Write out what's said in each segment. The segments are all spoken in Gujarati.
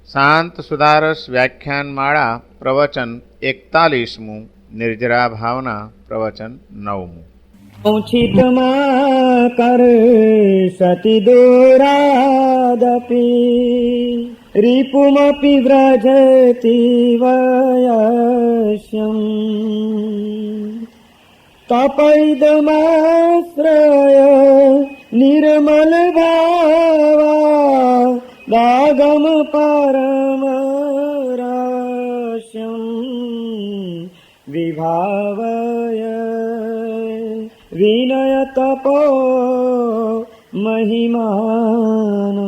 શાંત સુધારસ વ્યાખ્યાનમાળા પ્રવચન 41મું, નિર્જરા ભાવના પ્રવચન 9મું. ઉચિતમાં કર સતિ દોરાદપી રીપુમપી વ્રજતિ વયસ્યમ તપૈદમાશ્રય નિર્મલ ભાવા દાગમ પરમરાશ્યમ વિભાવય વિનય તપો મહિમાનમ.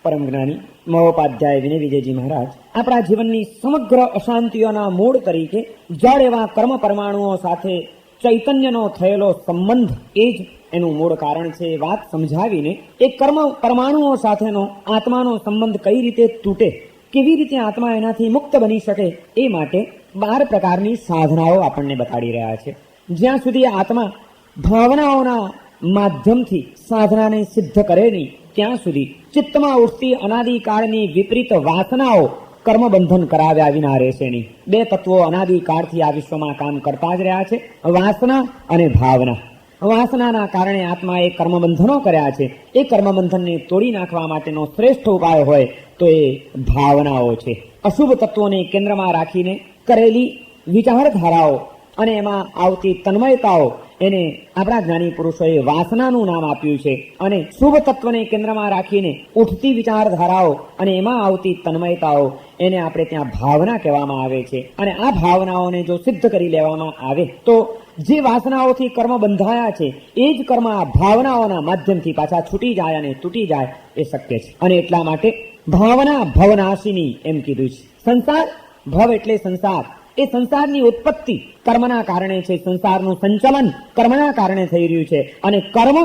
પરમ જ્ઞાની મહોપાધ્યાય વિનય વિજયજી મહારાજ આપણા જીવનની સમગ્ર અશાંતિઓના મૂળ તરીકે જળ એવા કર્મ પરમાણુઓ સાથે ચૈતન્યનો થયેલો સંબંધ એ જ એનું મૂળ કારણ છે. વાત સમજાવીને એ કર્મ પરમાણુઓ સાથેનો આત્માનો સંબંધ કઈ રીતે તૂટે, કેવી રીતે આત્મા એનાથી મુક્ત બની શકે, એ માટે 12 પ્રકારની સાધનાઓ આપણને બતાડી રહ્યા છે. જ્યાં સુધી આત્મા ભાવનાઓના માધ્યમથી સાધનાને સિદ્ધ કરે નહીં ત્યાં સુધી ચિત્તમાં ઉઠતી અનાદિકાળની વિપરીત વાસનાઓ કર્મબંધન કરાવ્યા વિના રહેશે નહીં. 2 તત્વો અનાદિકાળથી આ વિશ્વમાં કામ કરતા જ રહ્યા છે, વાસના અને ભાવના. વાસનાના કારણે આત્માએ કર્મબંધનો કર્યા છે. એ કર્મબંધનને તોડી નાખવા માટેનો શ્રેષ્ઠ ઉપાય હોય તો એ ભાવનાઓ છે. અશુભ તત્વોને કેન્દ્રમાં રાખીને કરેલી વિચારધારાઓ અને એમાં આવતી તન્મયતાઓ, એને આપણા જ્ઞાની પુરુષોએ વાસનાનું નામ આપ્યું છે. અને શુભ તત્વને કેન્દ્રમાં રાખીને ઉઠતી વિચારધારાઓ અને એમાં આવતી તન્મયતાઓ, એને આપણે ત્યાં ભાવના કહેવામાં આવે છે. અને આ ભાવનાઓને જો સિદ્ધ કરી લેવામાં આવે તો જે વાસનાઓથી કર્મ બંધાયા છે એ જ કર્મ આ ભાવનાઓના માધ્યમથી પાછા છૂટી જાય અને તૂટી જાય એ શક્ય છે. અને એટલા માટે ભાવના ભવનાશિની એમ કીધું છે. સંસાર, ભવ એટલે સંસાર, એ સંસારની ઉત્પત્તિ કર્મના કારણે છે. સંસારનું સંચલન કર્મના કારણે થઈ રહ્યું છે. અને કર્મ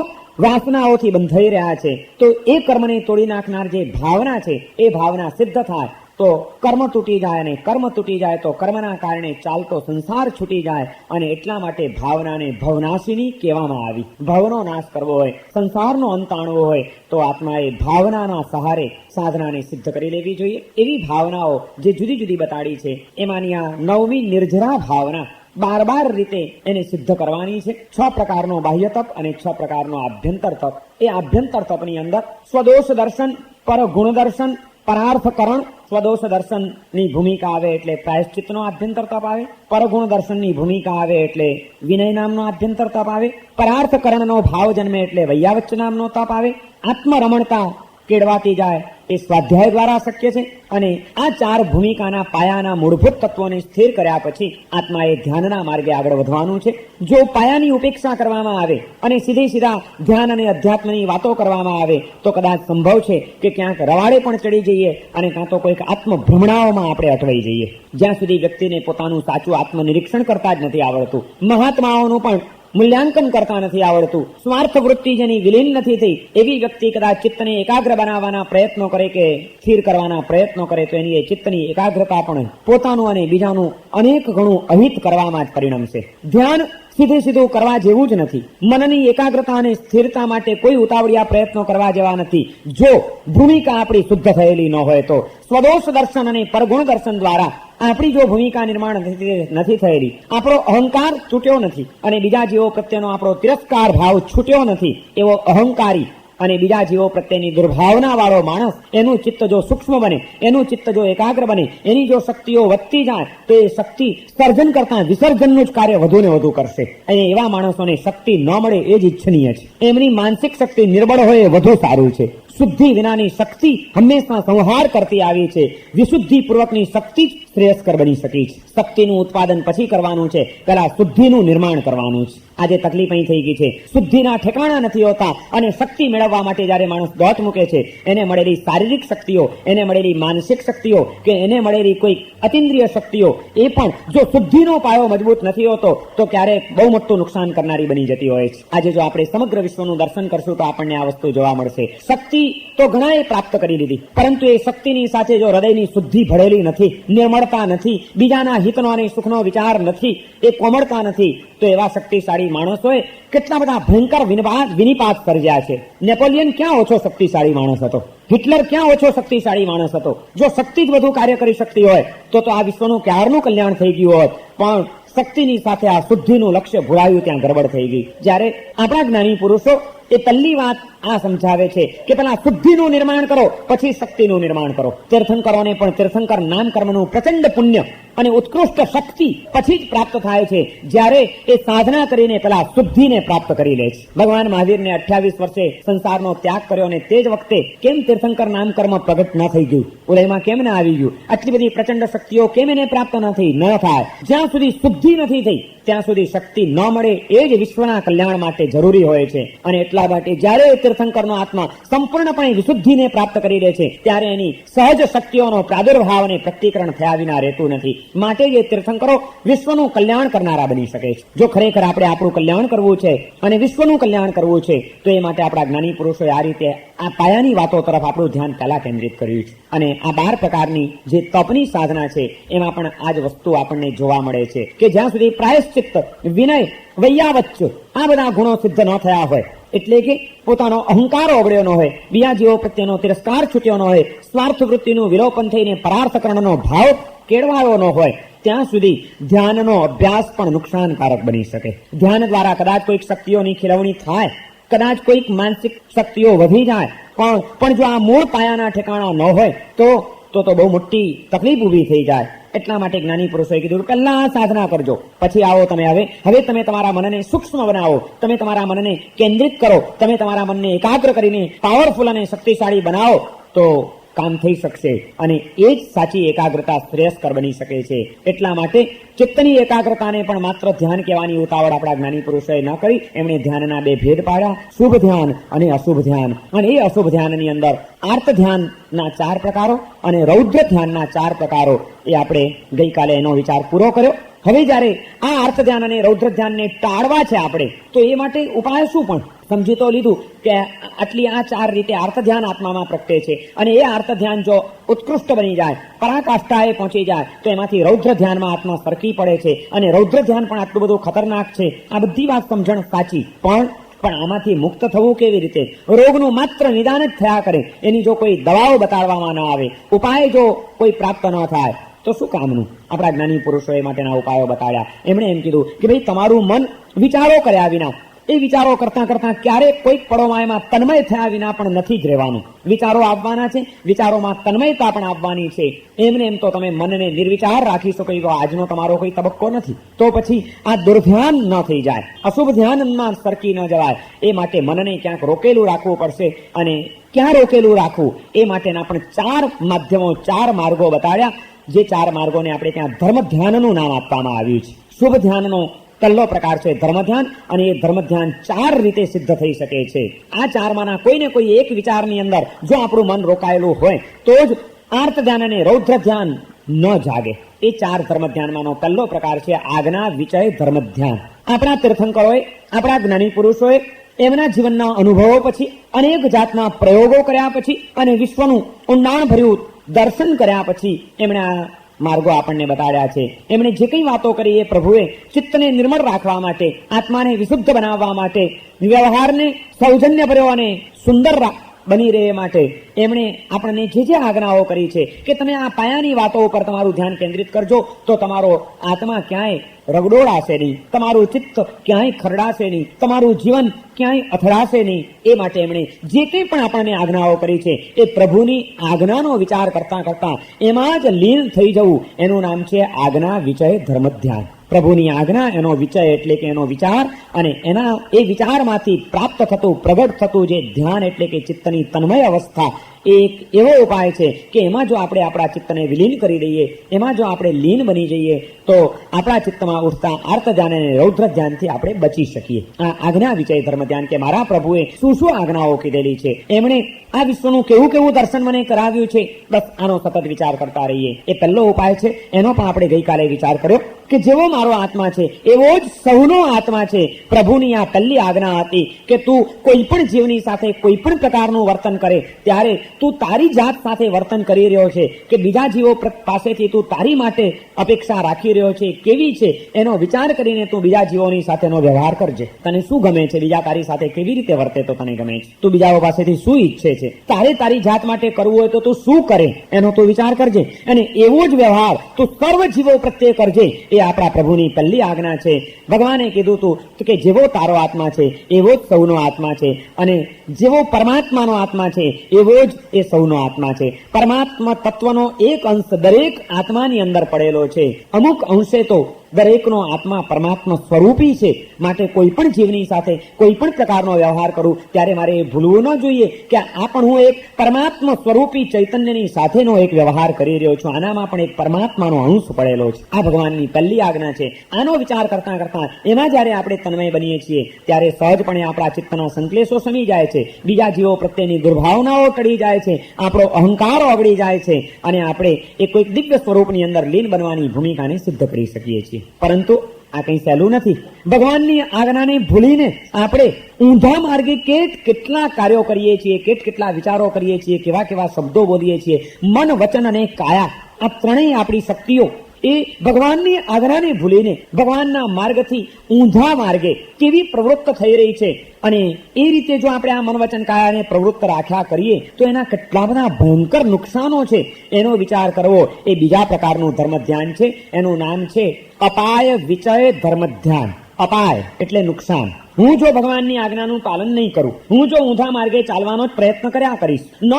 વાસનાઓથી બંધાઈ રહ્યા છે. તો એ કર્મને તોડી નાખનાર જે ભાવના છે એ ભાવના સિદ્ધ થાય તો કર્મ તૂટી જાય, અને કર્મ તૂટી જાય તો કર્મના કારણે ચાલતો સંસાર છૂટી જાય. અને એટલા માટે ભાવનાને ભવનાશિની કહેવામાં આવી. ભવનો નાશ કરવો હોય, સંસારનો અંત આણવો હોય તો આત્માએ ભાવનાના સહારે સાધનાને સિદ્ધ કરી લેવી જોઈએ. એવી ભાવનાઓ જે જુદી જુદી બતાડી છે એમાંની આ 9મી નિર્જરા ભાવના 12 રીતે એને સિદ્ધ કરવાની છે. 6 પ્રકારનો બાહ્ય તપ અને 6 પ્રકારનો આભ્યંતર તપ. એ આભ્યંતર તપની અંદર સ્વદોષ દર્શન, પર ગુણ દર્શન, પરાર્થકરણ. સ્વદોષ દર્શનની ભૂમિકા આવે એટલે પ્રાયશ્ચિતનો આભ્યંતર તપ આવે. પરગુણ દર્શનની ભૂમિકા આવે એટલે વિનય નામનો આભ્યંતર તપ આવે. પરાર્થકરણનો ભાવ જન્મે એટલે વૈયાવચ્ચ નામનો તપ આવે. આત્મરમણતા કેળવાતી જાય એ સ્વાધ્યાય દ્વારા શક્ય છે. અને આ 4 ભૂમિકાના પાયાના મૂળભૂત તત્વોને સ્થિર કર્યા પછી આત્માએ ધ્યાનના માર્ગે આગળ વધવાનું છે. જો પાયાની ઉપેક્ષા કરવામાં આવે અને સીધા ધ્યાન અને અધ્યાત્મની વાતો કરવામાં આવે તો કદાચ સંભવ છે કે ક્યાંક રવાડે પણ ચડી જઈએ અને કાં તો કોઈક આત્મભ્રમણાઓમાં આપણે અટવાઈ જઈએ. જ્યાં સુધી વ્યક્તિને પોતાનું સાચું આત્મનિરીક્ષણ કરતા જ નથી આવડતું, મહાત્માઓનું પણ મૂલ્યાંકન કરતા નથી આવડતું, સ્વાર્થ વૃત્તિ જેની વિલીન નથી થઈ, એવી વ્યક્તિ કદાચ ચિત્તને એકાગ્ર બનાવવાના પ્રયત્નો કરે કે સ્થિર કરવાના પ્રયત્નો કરે તો એની એ ચિત્તની એકાગ્રતા પણ પોતાનું અને બીજાનું અનેક ગણું અહિત કરવામાં જ પરિણમશે. ધ્યાન સીધું કરવા જેવું જ નથી. મનની એકાગ્રતા અને સ્થિરતા માટે કોઈ ઉતાવળિયા પ્રયત્નો કરવા જેવા નથી. જો ભૂમિકા આપણી શુદ્ધ થયેલી ન હોય તો સ્વદોષ દર્શન અને પરગુણ દર્શન દ્વારા આપણી જો ભૂમિકા નિર્માણ નથી થયેલી, આપણો અહંકાર છૂટ્યો નથી અને બીજા જીવો પ્રત્યેનો આપણો તિરસ્કાર ભાવ છૂટ્યો નથી, એવો અહંકારી અને બીજા જીવો પ્રત્યેની દુર્ભાવના વાળો માણસ, એનું ચિત્ત જો સૂક્ષ્મ બને, એનું ચિત્ત જો એકાગ્ર બને, એની જો શક્તિઓ વધતી જાય તો એ શક્તિ સર્જન કરતા વિસર્જનનું જ કાર્ય વધુ ને વધુ કરશે. અને એવા માણસોને શક્તિ ન મળે એ જ ઈચ્છનીય છે. એમની માનસિક શક્તિ નિર્બળ હોય એ વધુ સારું છે. શુદ્ધિ વિનાની શક્તિ હંમેશા સંહાર કરતી આવી છે. વિશુદ્ધિ પૂર્વકની શક્તિ જ શ્રેયસ્કર બની શકી છે. શક્તિનું ઉત્પાદન પછી કરવાનું છે, પહેલા શુદ્ધિનું નિર્માણ કરવાનું છે. આજે તકલીફ અહીં થઈ ગઈ છે, શુદ્ધિના ઠેકાણા નથી હોતા અને શક્તિ મેળવવા માટે જયારે માણસ દોટ મૂકે છે, એને મળેલી શારીરિક શક્તિઓ, એને મળેલી માનસિક શક્તિઓ કે એને મળેલી કોઈ અતિન્દ્રિય શક્તિઓ એ પણ જો શુદ્ધિનો પાયો મજબૂત નથી હોતો તો ક્યારેક બહુ મોટું નુકસાન કરનારી બની જતી હોય છે. આજે જો આપણે સમગ્ર વિશ્વનું દર્શન કરશું તો આપણને આ વસ્તુ જોવા મળશે. શક્તિ તો ઘણાએ પ્રાપ્ત કરી લીધી, પરંતુ એ શક્તિની સાથે જો હૃદયની શુદ્ધિ ભળેલી નથી, નિર્મળતા નથી, બીજાના હિતનો અને સુખનો વિચાર નથી, એ કોમળતા નથી, તો એવા શક્તિશાળી શક્તિશાળી માણસોએ કેટલા બધા ભયંકર વિનિપાત સર્જ્યા છે. નેપોલિયન ક્યાં ઓછો શક્તિશાળી માણસ હતો? હિટલર ક્યાં ઓછો શક્તિશાળી માણસ હતો? જો શક્તિ જ બધું કાર્ય કરી શકતી હોય તો આ વિશ્વનું ક્યારનું કલ્યાણ થઈ ગયું હોત. પણ શક્તિની સાથે આ શુદ્ધિનું લક્ષ્ય ભૂલાયું, ત્યાં ગડબડ થઈ ગઈ. જ્યારે આપણા જ્ઞાની પુરુષો એ પહેલી વાત આ સમજાવે છે કે પેલા શુદ્ધિનું નિર્માણ કરો, પછી શક્તિનું નિર્માણ કરો. તીર્થંકરોને પણ તીર્થંકર નામ કર્મનું પ્રચંડ પુણ્ય અને ઉત્કૃષ્ટ શક્તિ પછી જ પ્રાપ્ત થાય છે, જ્યારે એ સાધના કરીને પેલા શુદ્ધિને પ્રાપ્ત કરી લે છે. ભગવાન મહાવીરને 28 વર્ષે સંસારનો ત્યાગ કર્યો અને તે જ વખતે કેમ તીર્થંકર નામ કર્મ પ્રગટ ન થઈ ગયું? ઉદયમાં કેમ ન આવી ગયું? આટલી બધી પ્રચંડ શક્તિઓ કેમ એને પ્રાપ્ત ન થાય? જ્યાં સુધી શુદ્ધિ નથી થઈ ત્યાં સુધી શક્તિ ન મળે. એ જ વિશ્વના કલ્યાણ માટે જરૂરી હોય છે. અને એટલા માટે જ્યારે તીર્થંકરનો આત્મા સંપૂર્ણપણે વિશુદ્ધિને પ્રાપ્ત કરી લે છે ત્યારે એની સહજ શક્તિઓનો પ્રાદુર્ભાવ અને પ્રતિકરણ થયા વિના રહેતું નથી. માટે જે તીર્થંકરો વિશ્વનું કલ્યાણ કરનારા બની શકે છે. જો ખરેખર આપણે આપણું કલ્યાણ કરવું છે અને વિશ્વનું કલ્યાણ કરવું છે તો એ માટે આપણા જ્ઞાની પુરુષોએ આ રીતે આ પાયાની વાતો તરફ આપણું ધ્યાન પહેલા કેન્દ્રિત કર્યું છે. અને આ 12 પ્રકારની જે તપની સાધના છે એમાં પણ આ જ વસ્તુ આપણને જોવા મળે છે કે જ્યાં સુધી પ્રાયશ્ચિત્ત, વિનય, વૈયાવચ્ચ આ બધા ગુણો સિદ્ધ ન થયા હોય, એટલે કે પોતાનો અહંકાર ઓગળ્યો ન હોય, બીજા જીવો પ્રત્યેનો તિરસ્કાર છૂટ્યો ન હોય, સ્વાર્થ વૃત્તિનું વિલોપન થઈને પરાર્થકરણનો ભાવ કેળવાયો ન હોય, ત્યાં સુધી ધ્યાનનો અભ્યાસ પણ નુકસાનકારક બની શકે. ધ્યાન દ્વારા કદાચ કોઈક શક્તિઓની ખીલવણી થાય, કદાચ કોઈક માનસિક શક્તિઓ વધી જાય, પણ જો આ મૂળ પાયાના ઠેકાણા ન હોય તો બહુ મોટી તકલીફ ઊભી થઈ જાય. એટલા માટે જ્ઞાની પુરુષોએ કીધું પહેલા આ સાધના કરજો, પછી આવો તમે હવે તમે તમારા મનને સૂક્ષ્મ બનાવો, તમે તમારા મનને કેન્દ્રિત કરો, તમે તમારા મનને એકાગ્ર કરીને પાવરફુલ અને શક્તિશાળી બનાવો તો કામ થઈ શકશે. અને એ જ સાચી એકાગ્રતા શ્રેયસ્કર બની શકે છે. એટલા માટે ચિત્તની એકાગ્રતાને પણ માત્ર ધ્યાન કહેવાની ઉતાવળ આપણા જ્ઞાની પુરુષોએ ન કરી. એમણે ધ્યાનના 2 ભેદ પાડ્યા, શુભ ધ્યાન અને અશુભ ધ્યાન. અને એ અશુભ ધ્યાનની અંદર આર્ત ધ્યાનના 4 પ્રકારો અને રૌદ્ર ધ્યાનના 4 પ્રકારો એ આપણે ગઈકાલે એનો વિચાર પૂરો કર્યો. હવે જ્યારે આ આર્ત ધ્યાન અને રૌદ્ર ધ્યાનને ટાળવા છે આપણે, તો એ માટે ઉપાય શું? પણ સમજી તો લીધું કે આટલી આ 4 રીતે આર્ત ધ્યાન આત્મામાં પ્રગટે છે. અને એ આર્ત ધ્યાન જો ઉત્કૃષ્ટ બની જાય, પરાકાષ્ઠાએ પહોંચી જાય, તો એમાંથી રૌદ્ર ધ્યાનમાં આત્મા સરકી પડે છે. અને રૌદ્ર ધ્યાન પણ આટલું બધું ખતરનાક છે. આ બધી વાત સમજણ સાચી, પણ આમાંથી મુક્ત થવું કેવી રીતે? રોગનું માત્ર નિદાન જ થયા કરે, એની જો કોઈ દવાઓ બતાડવામાં ન આવે, ઉપાય જો કોઈ પ્રાપ્ત ન થાય તો શું કામનું? આપણા જ્ઞાની પુરુષોએ માટેના ઉપાયો બતાડ્યા. એમણે એમ કીધું કે ભાઈ તમારું મન વિચારો કર્યા વિના, એ વિચારો કરતા કરતા ક્યારેક કોઈક પળોમાં એમાં તન્મય થયા વિના પણ નથી જ રહેવાનું. વિચારો આવવાના છે, વિચારોમાં તન્મયતા પણ આવવાની છે. એમને એમ તો તમે મનને નિર્વિચાર રાખી શકો એવો આજનો તમારો કોઈ તબક્કો નથી. તો પછી આ દુર્ધ્યાન ન થઈ જાય, અશુભ ધ્યાનમાં સરકી ન જવાય, એ માટે મનને ક્યાંક રોકેલું રાખવું પડશે. અને ક્યાં રોકેલું રાખવું એ માટેના પણ 4 માધ્યમો, 4 માર્ગો બતાવ્યા. જે 4 માર્ગોને આપણે ત્યાં ધર્મ ધ્યાનનું નામ આપવામાં આવ્યું છે. શુભ ધ્યાનનો પહેલો પ્રકાર છે ધર્મ ધ્યાન, અને એ ધર્મ ધ્યાન 4 રીતે સિદ્ધ થઈ શકે છે. આ 4માંના કોઈને કોઈ એક વિચારની અંદર જો આપણું મન રોકાયેલું હોય તો જ આર્ત ધ્યાન અને રૌદ્ર ધ્યાન ન જાગે. એ 4 ધર્મ ધ્યાનમાંનો પહેલો પ્રકાર છે આજ્ઞા વિચય ધર્મ ધ્યાન. આપણા તીર્થંકરોએ, આપણા જ્ઞાની પુરુષોએ એમના જીવનના અનુભવો પછી, અનેક જાતના પ્રયોગો કર્યા પછી અને વિશ્વનું ઊંડાણ ભર્યું દર્શન કર્યા પછી એમણે આ માર્ગો આપણને બતાડ્યા છે. એમણે જે કંઈ વાતો કરી એ પ્રભુએ ચિત્તને નિર્મળ રાખવા માટે, આત્માને વિશુદ્ધ બનાવવા માટે, વ્યવહારને સૌજન્યભર્યો અને સુંદર બની રહે માટે એમણે આપણને જે આજ્ઞાઓ કરી છે કે તમે આ પાયાની વાતો ઉપર તમારું ધ્યાન કેન્દ્રિત કરજો તો તમારો આત્મા ક્યાંય રગડોળાશે નહીં, તમારું ચિત્ત ક્યાંય ખરડાશે નહીં, તમારું જીવન ક્યાંય અથડાશે નહીં. એ માટે એમણે જે કંઈ પણ આપણને આજ્ઞાઓ કરી છે એ પ્રભુની આજ્ઞાનો વિચાર કરતા કરતા એમાં જ લીન થઈ જવું, એનું નામ છે આજ્ઞા વિચય ધર્મ ધ્યાન. પ્રભુની આજ્ઞા, એનો વિચય એટલે કે એનો વિચાર, અને એ વિચારમાંથી પ્રાપ્ત થતું, પ્રગટ થતું જે ધ્યાન એટલે કે ચિત્તની તન્મય અવસ્થા, એક એવો ઉપાય છે કે એમાં જો આપણે આપણા ચિત્તને વિલીન કરી દઈએ, એમાં જો આપણે લીન બની જઈએ તો આપણા ચિત્તમાં ઉઠતા આર્ત ધ્યાન અને રૌદ્ર ધ્યાનથી આપણે બચી શકીએ. આ આજ્ઞા વિચય ધર્મ ધ્યાન કે મારા પ્રભુએ શું આજ્ઞાઓ કીધેલી છે, એમણે આ વિશ્વનું કેવું દર્શન મને કરાવ્યું છે, બસ આનો સતત વિચાર કરતા રહીએ. એ પહેલો ઉપાય છે. એનો પણ આપણે ગઈકાલે વિચાર કર્યો કે જેવો મારો આત્મા છે એવો જ સૌનો આત્મા છે. પ્રભુની આ પહેલી આજ્ઞા હતી કે તું કોઈ પણ જીવની સાથે કોઈ પણ પ્રકારનું વર્તન કરે ત્યારે તું તારી જાત સાથે વર્તન કરી રહ્યો છે કે બીજા જીવો પાસેથી તું તારી માટે અપેક્ષા રાખી રહ્યો છે કેવી છે એનો વિચાર કરીને તું બીજા જીવોની સાથેનો વ્યવહાર કરજે. તને શું ગમે છે, બીજા તારી સાથે કેવી રીતે વર્તે તો તને ગમે છે, તું બીજાઓ પાસેથી શું ઈચ્છે છે, તારે તારી જાત માટે કરવું હોય તો તું શું કરે એનો તું વિચાર કરજે અને એવો જ વ્યવહાર તું સર્વ જીવો પ્રત્યે કરજે. એ આપણા પ્રભુની પહેલી આજ્ઞા છે. ભગવાને કીધું તું કે જેવો તારો આત્મા છે એવો જ સૌનો આત્મા છે અને જેવો પરમાત્માનો આત્મા છે એવો જ એ સૌનો આત્મા છે. પરમાત્મા તત્વનો એક અંશ દરેક આત્માની અંદર પડેલો છે. અમુક અંશે તો દરેકનો આત્મા પરમાત્મા સ્વરૂપી છે. માટે કોઈ પણ જીવની સાથે કોઈ પણ પ્રકારનો વ્યવહાર કરું ત્યારે મારે એ ભૂલવું ન જોઈએ કે આ પણ હું એક પરમાત્મા સ્વરૂપી ચૈતન્યની સાથેનો એક વ્યવહાર કરી રહ્યો છું. આનામાં પણ એક પરમાત્માનો અંશ પડેલો છે. આ ભગવાનની પહેલી આજ્ઞા છે. આનો વિચાર કરતા કરતા એમાં જ્યારે આપણે તન્મય બનીએ છીએ ત્યારે સહજપણે આપણા ચિત્તના સંકલેશો શમી જાય છે, બીજા જીવો પ્રત્યેની દુર્ભાવનાઓ ટળી જાય છે, આપણો અહંકાર ઓગળી જાય છે અને આપણે એ કોઈક દિવ્ય સ્વરૂપની અંદર લીન બનવાની ભૂમિકાને સિદ્ધ કરી શકીએ છીએ. પરંતુ આ કંઈ સહેલું નથી. ભગવાનની આજ્ઞાને ભૂલીને આપણે ઊંધા માર્ગે કેટલા કાર્યો કરીએ છીએ, કેટલા વિચારો કરીએ છીએ, કેવા કેવા શબ્દો બોલીએ છીએ. મન, વચન અને કાયા આ ત્રણેય આપણી શક્તિઓ એ ભગવાનની આજ્ઞાને ભૂલીને ભગવાનના માર્ગથી ઊંધા માર્ગે કેવી પ્રવૃત્ત થઈ રહી છે. અને એ રીતે જો આપણે આ મન, વચન, કાયાને પ્રવૃત્ત રાખ્યા કરીએ તો એના કેટલા બધા ભયંકર નુકસાનો છે એનો વિચાર કરવો એ બીજા પ્રકારનું ધર્મ ધ્યાન છે. એનું નામ છે અપાય વિચય ધર્મ ધ્યાન. અપાય એટલે નુકસાન. હું જો ભગવાનની આજ્ઞાનું પાલન નહીં કરું, હું જો ઊંધા માર્ગે ચાલવાનો જ પ્રયત્ન કર્યા કરીશ, ન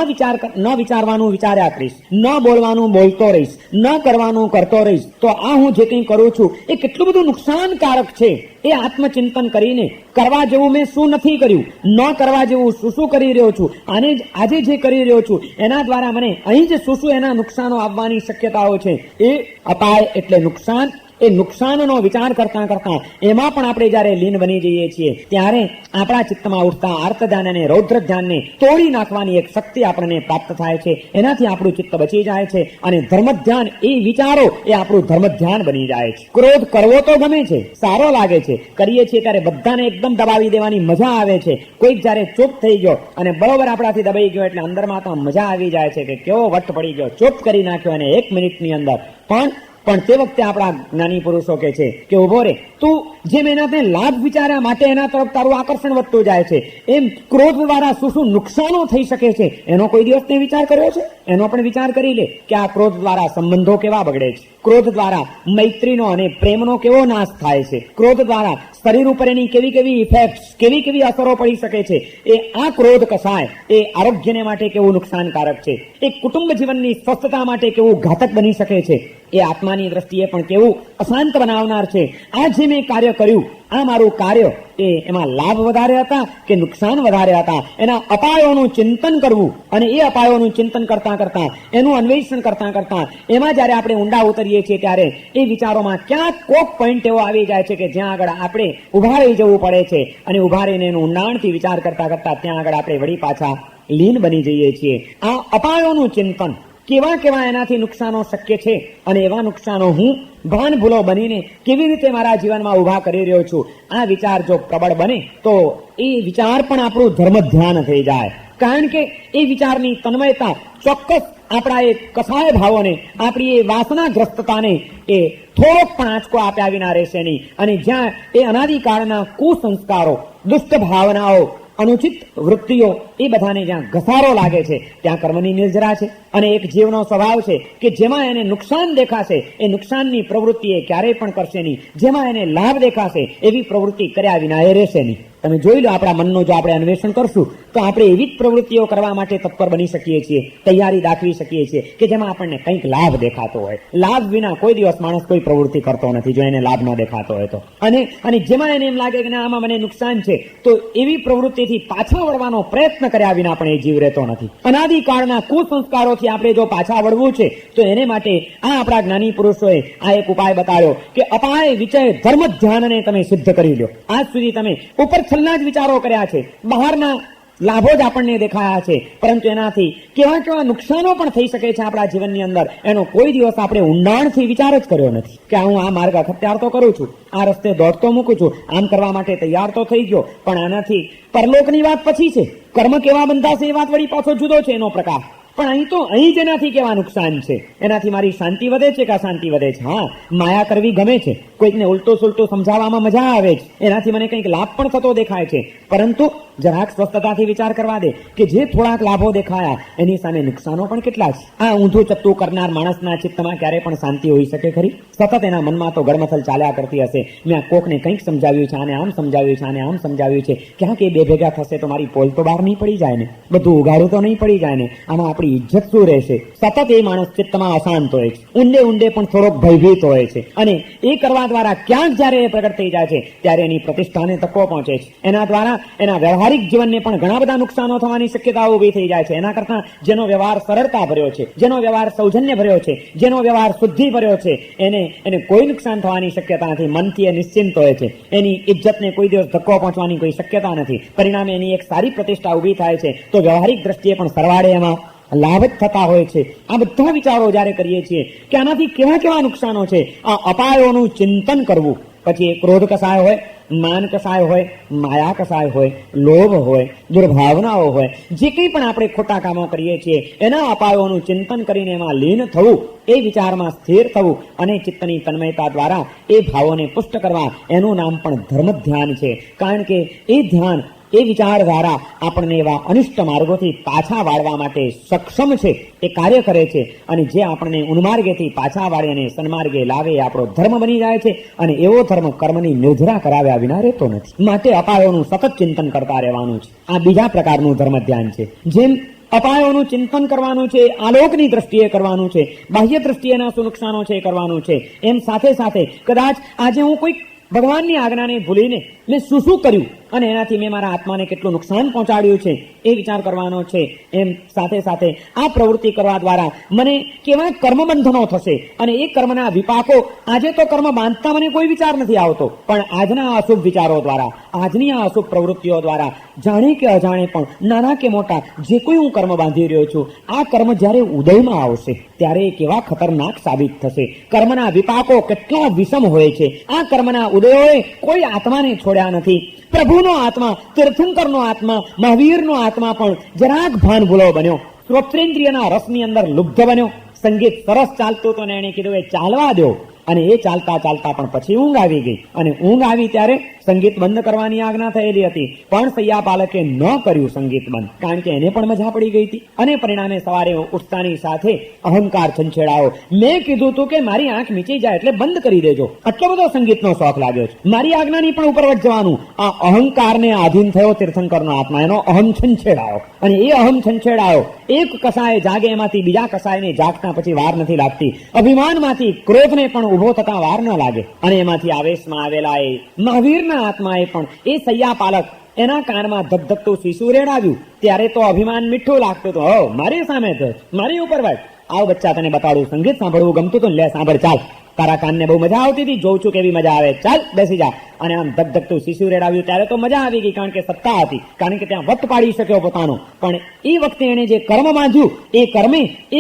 વિચારવાનું વિચાર્યા કરીશ, ન બોલવાનું બોલતો રહીશ, ન કરવાનું કરતો રહીશ, તો આ હું જે કંઈ કરું છું એ કેટલું બધું નુકસાનકારક છે. એ આત્મચિંતન કરીને કરવા જેવું મેં શું નથી કર્યું, ન કરવા જેવું શું કરી રહ્યો છું, આને આજે જે કરી રહ્યો છું એના દ્વારા મને અહીં જ શું એના નુકસાનો આવવાની શક્યતાઓ છે. એ અપાય એટલે નુકસાન. એ નુકસાનનો વિચાર કરતા કરતા એમાં પણ આપણે જયારે લીન બની જઈએ છીએ ત્યારે આપણા ચિત્તમાં ઉઠતા આર્ત ધ્યાન અને રૌદ્ર ધ્યાનને તોડી નાખવાની એક શક્તિ આપણને પ્રાપ્ત થાય છે. એનાથી આપણું ચિત્ત બચી જાય છે અને ધર્મ ધ્યાન એ વિચારો એ આપણું ધર્મ ધ્યાન બની જાય છે. ક્રોધ કરવો તો ગમે છે, સારો લાગે છે, કરીએ છીએ ત્યારે બધાને એકદમ દબાવી દેવાની મજા આવે છે. કોઈક જયારે ચૂપ થઈ ગયો અને બરોબર આપણાથી દબાઈ ગયો એટલે અંદરમાં તો મજા આવી જાય છે કે કેવો વટ પડી ગયો, ચૂપ કરી નાખ્યો અને 1 મિનિટની અંદર. પણ તે વખતે આપણા જ્ઞાની પુરુષો કે છે કે ઉભો રે, તું જેમ એનાથી લાભ વિચાર્યા માટે એના તરફ તારું આકર્ષણ વધતું જાય છે, એમ ક્રોધ દ્વારા શું નુકસાનો થઈ શકે છે એનો કોઈ દિવસ વિચાર કર્યો છે? એનો પણ વિચાર કરી લે કે આ ક્રોધ દ્વારા સંબંધો કેવા બગડે છે, ક્રોધ દ્વારા મૈત્રીનો અને પ્રેમનો કેવો નાશ થાય છે, ક્રોધ દ્વારા શરીર ઉપર એની કેવી ઇફેક્ટ, કેવી અસરો પડી શકે છે. એ આ ક્રોધ કસાય એ આરોગ્યને માટે કેવું નુકસાનકારક છે, એ કુટુંબ જીવનની સ્વસ્થતા માટે કેવું ઘાતક બની શકે છે, એ આત્માની દ્રષ્ટિએ પણ કેવું અશાંત બનાવનાર છે. આ જે મેં કાર્ય કર્યું, આ મારું કાર્ય એમાં લાભ વધારે હતા કે નુકસાન વધારે હતા, એના અપાયોનું ચિંતન કરવું અને એ અપાયોનું ચિંતન કરતા કરતા એનું અન્વેષણ કરતા કરતા એમાં જયારે આપણે ઊંડા ઉતરીએ છીએ ત્યારે એ વિચારોમાં ક્યાંક કોક પોઈન્ટ એવો આવી જાય છે કે જ્યાં આગળ આપણે ઉભા રહી જવું પડે છે અને ઉભા રહીને એનું ઊંડાણથી વિચાર કરતા કરતા ત્યાં આગળ આપણે વળી પાછા લીન બની જઈએ છીએ. આ અપાયોનું ચિંતન, કેવા એનાથી નુકસાનો શક્ય છે અને એવા નુકસાનો હું ભાન ભૂલો બનીને કેવી રીતે મારા જીવનમાં ઉભા કરી રહ્યો છું, આ વિચાર જો પ્રબળ બને તો એ વિચાર પણ આપણું ધર્મ ધ્યાન થઈ જાય. કારણ કે એ વિચારની તન્મયતા ચોક્કસ આપણા એ કસાય ભાવોને, આપણી એ વાસનાગ્રસ્તતાને એ થોડોક પણ આંચકો આપ્યા વિના રહેશે નહીં. અને જ્યાં એ અનાદિકાળના કુસંસ્કારો, દુષ્ટ ભાવનાઓ, અનુચિત વૃત્તિઓ એ બધાને જ્યાં ઘસારો લાગે છે ત્યાં કર્મની નિર્જરા છે. અને એક જીવનો સ્વભાવ છે કે જેમાં એને નુકસાન દેખાશે એ નુકસાનની પ્રવૃત્તિ એ ક્યારેય પણ કરશે નહીં, જેમાં એને લાભ દેખાશે એવી પ્રવૃત્તિ કર્યા વિના એ રહેશે નહીં. તમે જોઈ લો, આપણા મનનું જો આપણે અન્વેષણ કરશું તો આપણે એવી જ પ્રવૃત્તિઓ કરવા માટે તત્પર બની શકીએ છીએ, તૈયારી દાખવી શકીએ છીએ કે જેમાં આપણને કંઈક લાભ દેખાતો હોય. લાભ વિના કોઈ દિવસ માણસ કોઈ પ્રવૃત્તિ કરતો નથી જો એને લાભ ન દેખાતો હોય તો. અને જેમાં એને એમ લાગે કે આમાં મને નુકસાન છે તો એવી પ્રવૃત્તિથી પાછા વળવાનો પ્રયત્ન કર્યા વિના પણ એ જીવ રહેતો નથી. અનાદિકાળના કુસંસ્કારોથી આપણે જો પાછા વળવું છે તો એને માટે આ આપણા જ્ઞાની પુરુષોએ આ એક ઉપાય બતાવ્યો કે અપાય વિચય ધર્મ ધ્યાનને તમે સિદ્ધ કરી લો. આજ સુધી તમે ઉપર છલ્લા જ વિચારો કર્યા છે, બહારના લાભો જ આપણને દેખાયા છે, પરંતુ એનાથી કેવા કેવા નુકસાનો પણ થઈ શકે છે આપણા જીવનની અંદર, એનો કોઈ દિવસ આપણે ઊંડાણથી વિચાર જ કર્યો નથી કે હું આ માર્ગ અખત્યાર તો કરું છું, આ રસ્તે દોડતો મૂકું છું, આમ કરવા માટે તૈયાર તો થઈ ગયો, પણ આનાથી પરલોકની વાત પછી છે, કર્મ કેવા બંધાશે એ વાત વળી પાછો જુદો છે એનો પ્રકાર. પણ અહીં જ એનાથી કેવા નુકસાન છે, એનાથી મારી શાંતિ વધે છે કે અશાંતિ વધે છે? હા, માયા કરવી ગમે છે, કોઈકને ઉલટો સુલટો સમજાવવામાં મજા આવે છે, એનાથી મને કંઈક લાભ પણ થતો દેખાય છે, પરંતુ જરાક સ્વસ્થતાથી વિચાર કરવા દે કે જે થોડાક લાભો દેખાયા એની સામે નુકસાનો પણ કેટલા છે. આ ઊંધું ચત્તું કરનાર માણસના ચિત્તમાં ક્યારે પણ શાંતિ હોઈ શકે ખરી? સતત એના મનમાં તો ગડમથલ ચાલ્યા કરતી હશે, મેં કોકને કંઈક સમજાવ્યું છે, આને આમ સમજાવ્યું છે, આને આમ સમજાવ્યું છે, ક્યાંક એ બે ભેગા થશે તો મારી પોલ તો બહાર નહીં પડી જાય ને, બધું ઉઘાડું તો નહીં પડી જાય ને, આમાં આપણી ઇજ્જત શું રહેશે? સતત એ માણસ ચિત્તમાં અશાંત હોય છે, ઊંડે ઊંડે પણ થોડોક ભયભીત હોય છે, અને એ કરવા દ્વારા ક્યાંક જયારે એ પ્રગટ થઈ જાય છે ત્યારે એની પ્રતિષ્ઠાને તકો પહોંચે છે. એના દ્વારા એના વ્યવહારિક જીવનને પણ ઘણા બધા નુકસાનો થવાની શક્યતાઓ ઊભી થઈ જાય છે. એના કરતા જેનો વ્યવહાર સરળતા ભર્યો છે, જેનો વ્યવહાર સૌજન્ય ભર્યો છે, જેનો વ્યવહાર શુદ્ધિ ભર્યો છે, એને કોઈ નુકસાન થવાની શક્યતા નથી, મનથી એ નિશ્ચિંત હોય છે, એની ઇજ્જતને કોઈ દિવસ ધક્કો પહોંચવાની કોઈ શક્યતા નથી, પરિણામે એની એક સારી પ્રતિષ્ઠા ઊભી થાય છે. તો વ્યવહારિક દ્રષ્ટિએ પણ સરવાળે એમાં લાભ જ થતા હોય છે. આ બધા વિચારો જયારે કરીએ છીએ કે આનાથી કેવા કેવા નુકસાનો છે, આ અપાયોનું ચિંતન કરવું. પછી એ ક્રોધ કસાય હોય, માન કસાય હોય, માયા કસાય હોય, લોભ હોય, દુર્ભાવનાઓ હોય, જે કંઈ પણ આપણે ખોટા કામો કરીએ છીએ એના અપાયોનું ચિંતન કરીને એમાં લીન થવું, એ વિચારમાં સ્થિર થવું અને ચિત્તની તન્મયતા દ્વારા એ ભાવોને પુષ્ટ કરવા, એનું નામ પણ ધર્મ ધ્યાન છે. કારણ કે એ ધ્યાન, એ વિચાર દ્વારા આપણને એવા અનિષ્ટ માર્ગોથી પાછા વાળવા માટે સક્ષમ છે, એ કાર્ય કરે છે, અને જે આપણને ઉન્માર્ગેથી પાછા વાળે અને સન્માર્ગે લાવે એ આપણો ધર્મ બની જાય છે, અને એવો ધર્મ કર્મની નિર્જરા કરાવ્યા વિના રહેતો નથી. માટે અપાયોનું સતત ચિંતન કરતા રહેવાનું છે. આ બીજા પ્રકારનું ધર્મ ધ્યાન છે. જેમ અપાયોનું ચિંતન કરવાનું છે, આલોકની દ્રષ્ટિએ કરવાનું છે, બાહ્ય દ્રષ્ટિએના શું નુકસાનો છે એ કરવાનું છે, એમ સાથે સાથે કદાચ આજે હું કોઈક ભગવાનની આજ્ઞાને ભૂલીને મેં શું કર્યું અને એનાથી મેં મારા આત્માને કેટલું નુકસાન પહોંચાડ્યું છે એ વિચાર કરવાનો છે. એમ સાથે સાથે આ પ્રવૃત્તિ કરવા દ્વારા મને કેવા કર્મબંધનો થશે અને એ કર્મના વિપાકો, આજે તો કર્મ બાંધતા મને કોઈ વિચાર નથી આવતો, પણ આજના અશુભ વિચારો દ્વારા, આજની આ અશુભ પ્રવૃત્તિઓ દ્વારા જાણે કે અજાણે પણ નાના કે મોટા જે કોઈ હું કર્મ બાંધી રહ્યો છું, આ કર્મ જ્યારે ઉદયમાં આવશે ત્યારે એ કેવા ખતરનાક સાબિત થશે. કર્મના વિપાકો કેટલા વિષમ હોય છે. આ કર્મના ઉદયોએ કોઈ આત્માને છોડ્યા નથી. પ્રભુનો આત્મા, તીર્થંકરનો આત્મા, મહાવીરનો આત્મા પણ જરાક ભાન ભૂલો બન્યો, શ્રોત્રેન્દ્રિયના રસની અંદર લુબ્ધ બન્યો. સંગીત સરસ ચાલતું હતું ને એને કીધું એ ચાલવા દો, અને એ ચાલતા ચાલતા પણ પછી ઊંઘ આવી ગઈ, અને ઊંઘ આવી ત્યારે સંગીત બંધ કરવાની આજ્ઞા થયેલી હતી, પણ સૈયા પાલકે ન કર્યું સંગીત બંધ, કારણ કે એને પણ મજા પડી ગઈ હતી. અને પરિણામે સવારે ઉઠતાની સાથે અહંકાર છંછેડાયો. મેં કીધું હતું કે મારી આંખ મીચી જાય એટલે બંધ કરી દેજો, આટલો બધો સંગીતનો શોખ લાગ્યો છે, મારી આજ્ઞાની પણ ઉપર જવાનું. આ અહંકારને આધીન થયો તીર્થંકરનો આત્મા, એનો અહમ છંછેડાયો, અને એ અહમ છંછેડાયો. એક કસાય જાગે એમાંથી બીજા કસાયને જાગતા પછી વાર નથી લાગતી. અભિમાનમાંથી ક્રોધને પણ ઉભો થતા વાર ન લાગે, અને એમાંથી આવેશમાં આવેલા એ મહાવીરના આત્માએ પણ એ સૈયા પાલક, એના કાનમાં ધગધગતું શીશુ રેડાવ્યું ત્યારે તો અભિમાન મીઠું લાગતું હતું. હો, મારી સામે તો, મારી ઉપર ભાઈ, આવ બચ્ચા તને બતાડું, સંગીત સાંભળવું ગમતું હતું, લે સાંભળ, ચાલ, તારા કાનને બહુ મજા આવતી હતી, જોઉં છું કેવી મજા આવે, ચાલ બેસી જા. અને આમ ધગધગતું શીશુ રેડાવ્યું ત્યારે તો મજા આવી ગઈ, કારણ કે સત્તા હતી, કારણ કે ત્યાં વટ પાડી શક્યો પોતાનો. પણ એ વખતે એને જે કર્મ બાંધ્યું,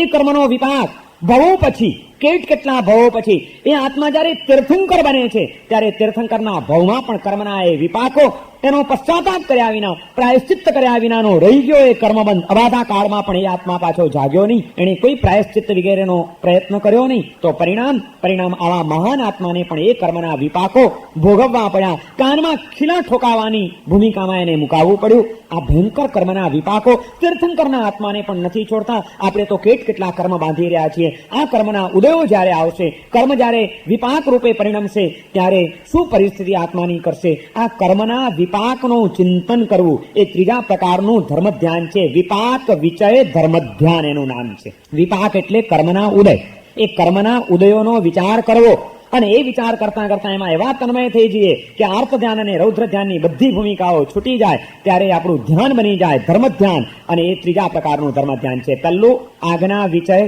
એ કર્મનો વિપાક ભવો પછી, કેટલા ભવો પછી એ આત્મા જયારે તીર્થંકર બને છે ત્યારે તીર્થંકરના ભવમાં પણ કર્મના એ વિપાકો, એનો પશ્ચાતાપ કર્યા વિના, પ્રાયશ્ચિત્ત કર્યા વિનાનો રહી ગયો એ કર્મબંધ. અબાધા કાળમાં પણ એ આત્મા પાછો જાગ્યો નહીં, એને કોઈ પ્રાયશ્ચિત્ત વગેરેનો પ્રયત્ન કર્યો નહીં. તો પરિણામ આવા મહાન આત્માને પણ એ કર્મના વિપાકો ભોગવવા પડ્યા, કાનમાં ખીલા ઠોકાવાની ભૂમિકામાં એને મુકાવવું પડ્યું. આ ભયંકર કર્મના વિપાકો તીર્થંકરના આત્માને પણ નથી છોડતા. આપણે તો કેટલા કર્મ બાંધી રહ્યા છીએ. આ કર્મના ઉદયો જ્યારે આવશે, કર્મ જ્યારે વિપાક રૂપે પરિણમશે, ત્યારે શું પરિસ્થિતિ આત્માની કરશે? આ કર્મના વિપાકનું ચિંતન કરવું એ ત્રીજા પ્રકારનું ધર્મ ધ્યાન છે. વિપાક વિચય ધર્મ ધ્યાન એનું નામ છે. વિપાક એટલે કર્મના ઉદય. એ કર્મના ઉદયોનો વિચાર કરવો, અને એ વિચાર કરતા કરતા એમાં એવા તન્મય થઈ જઈએ કે આર્ત ધ્યાન અને રૌદ્ર ધ્યાનની બધી ભૂમિકાઓ છૂટી જાય, ત્યારે આપણું ધ્યાન બની જાય ધર્મ ધ્યાન. અને એ ત્રીજા પ્રકારનું ધર્મ ધ્યાન છે. પહેલું આજ્ઞા વિચય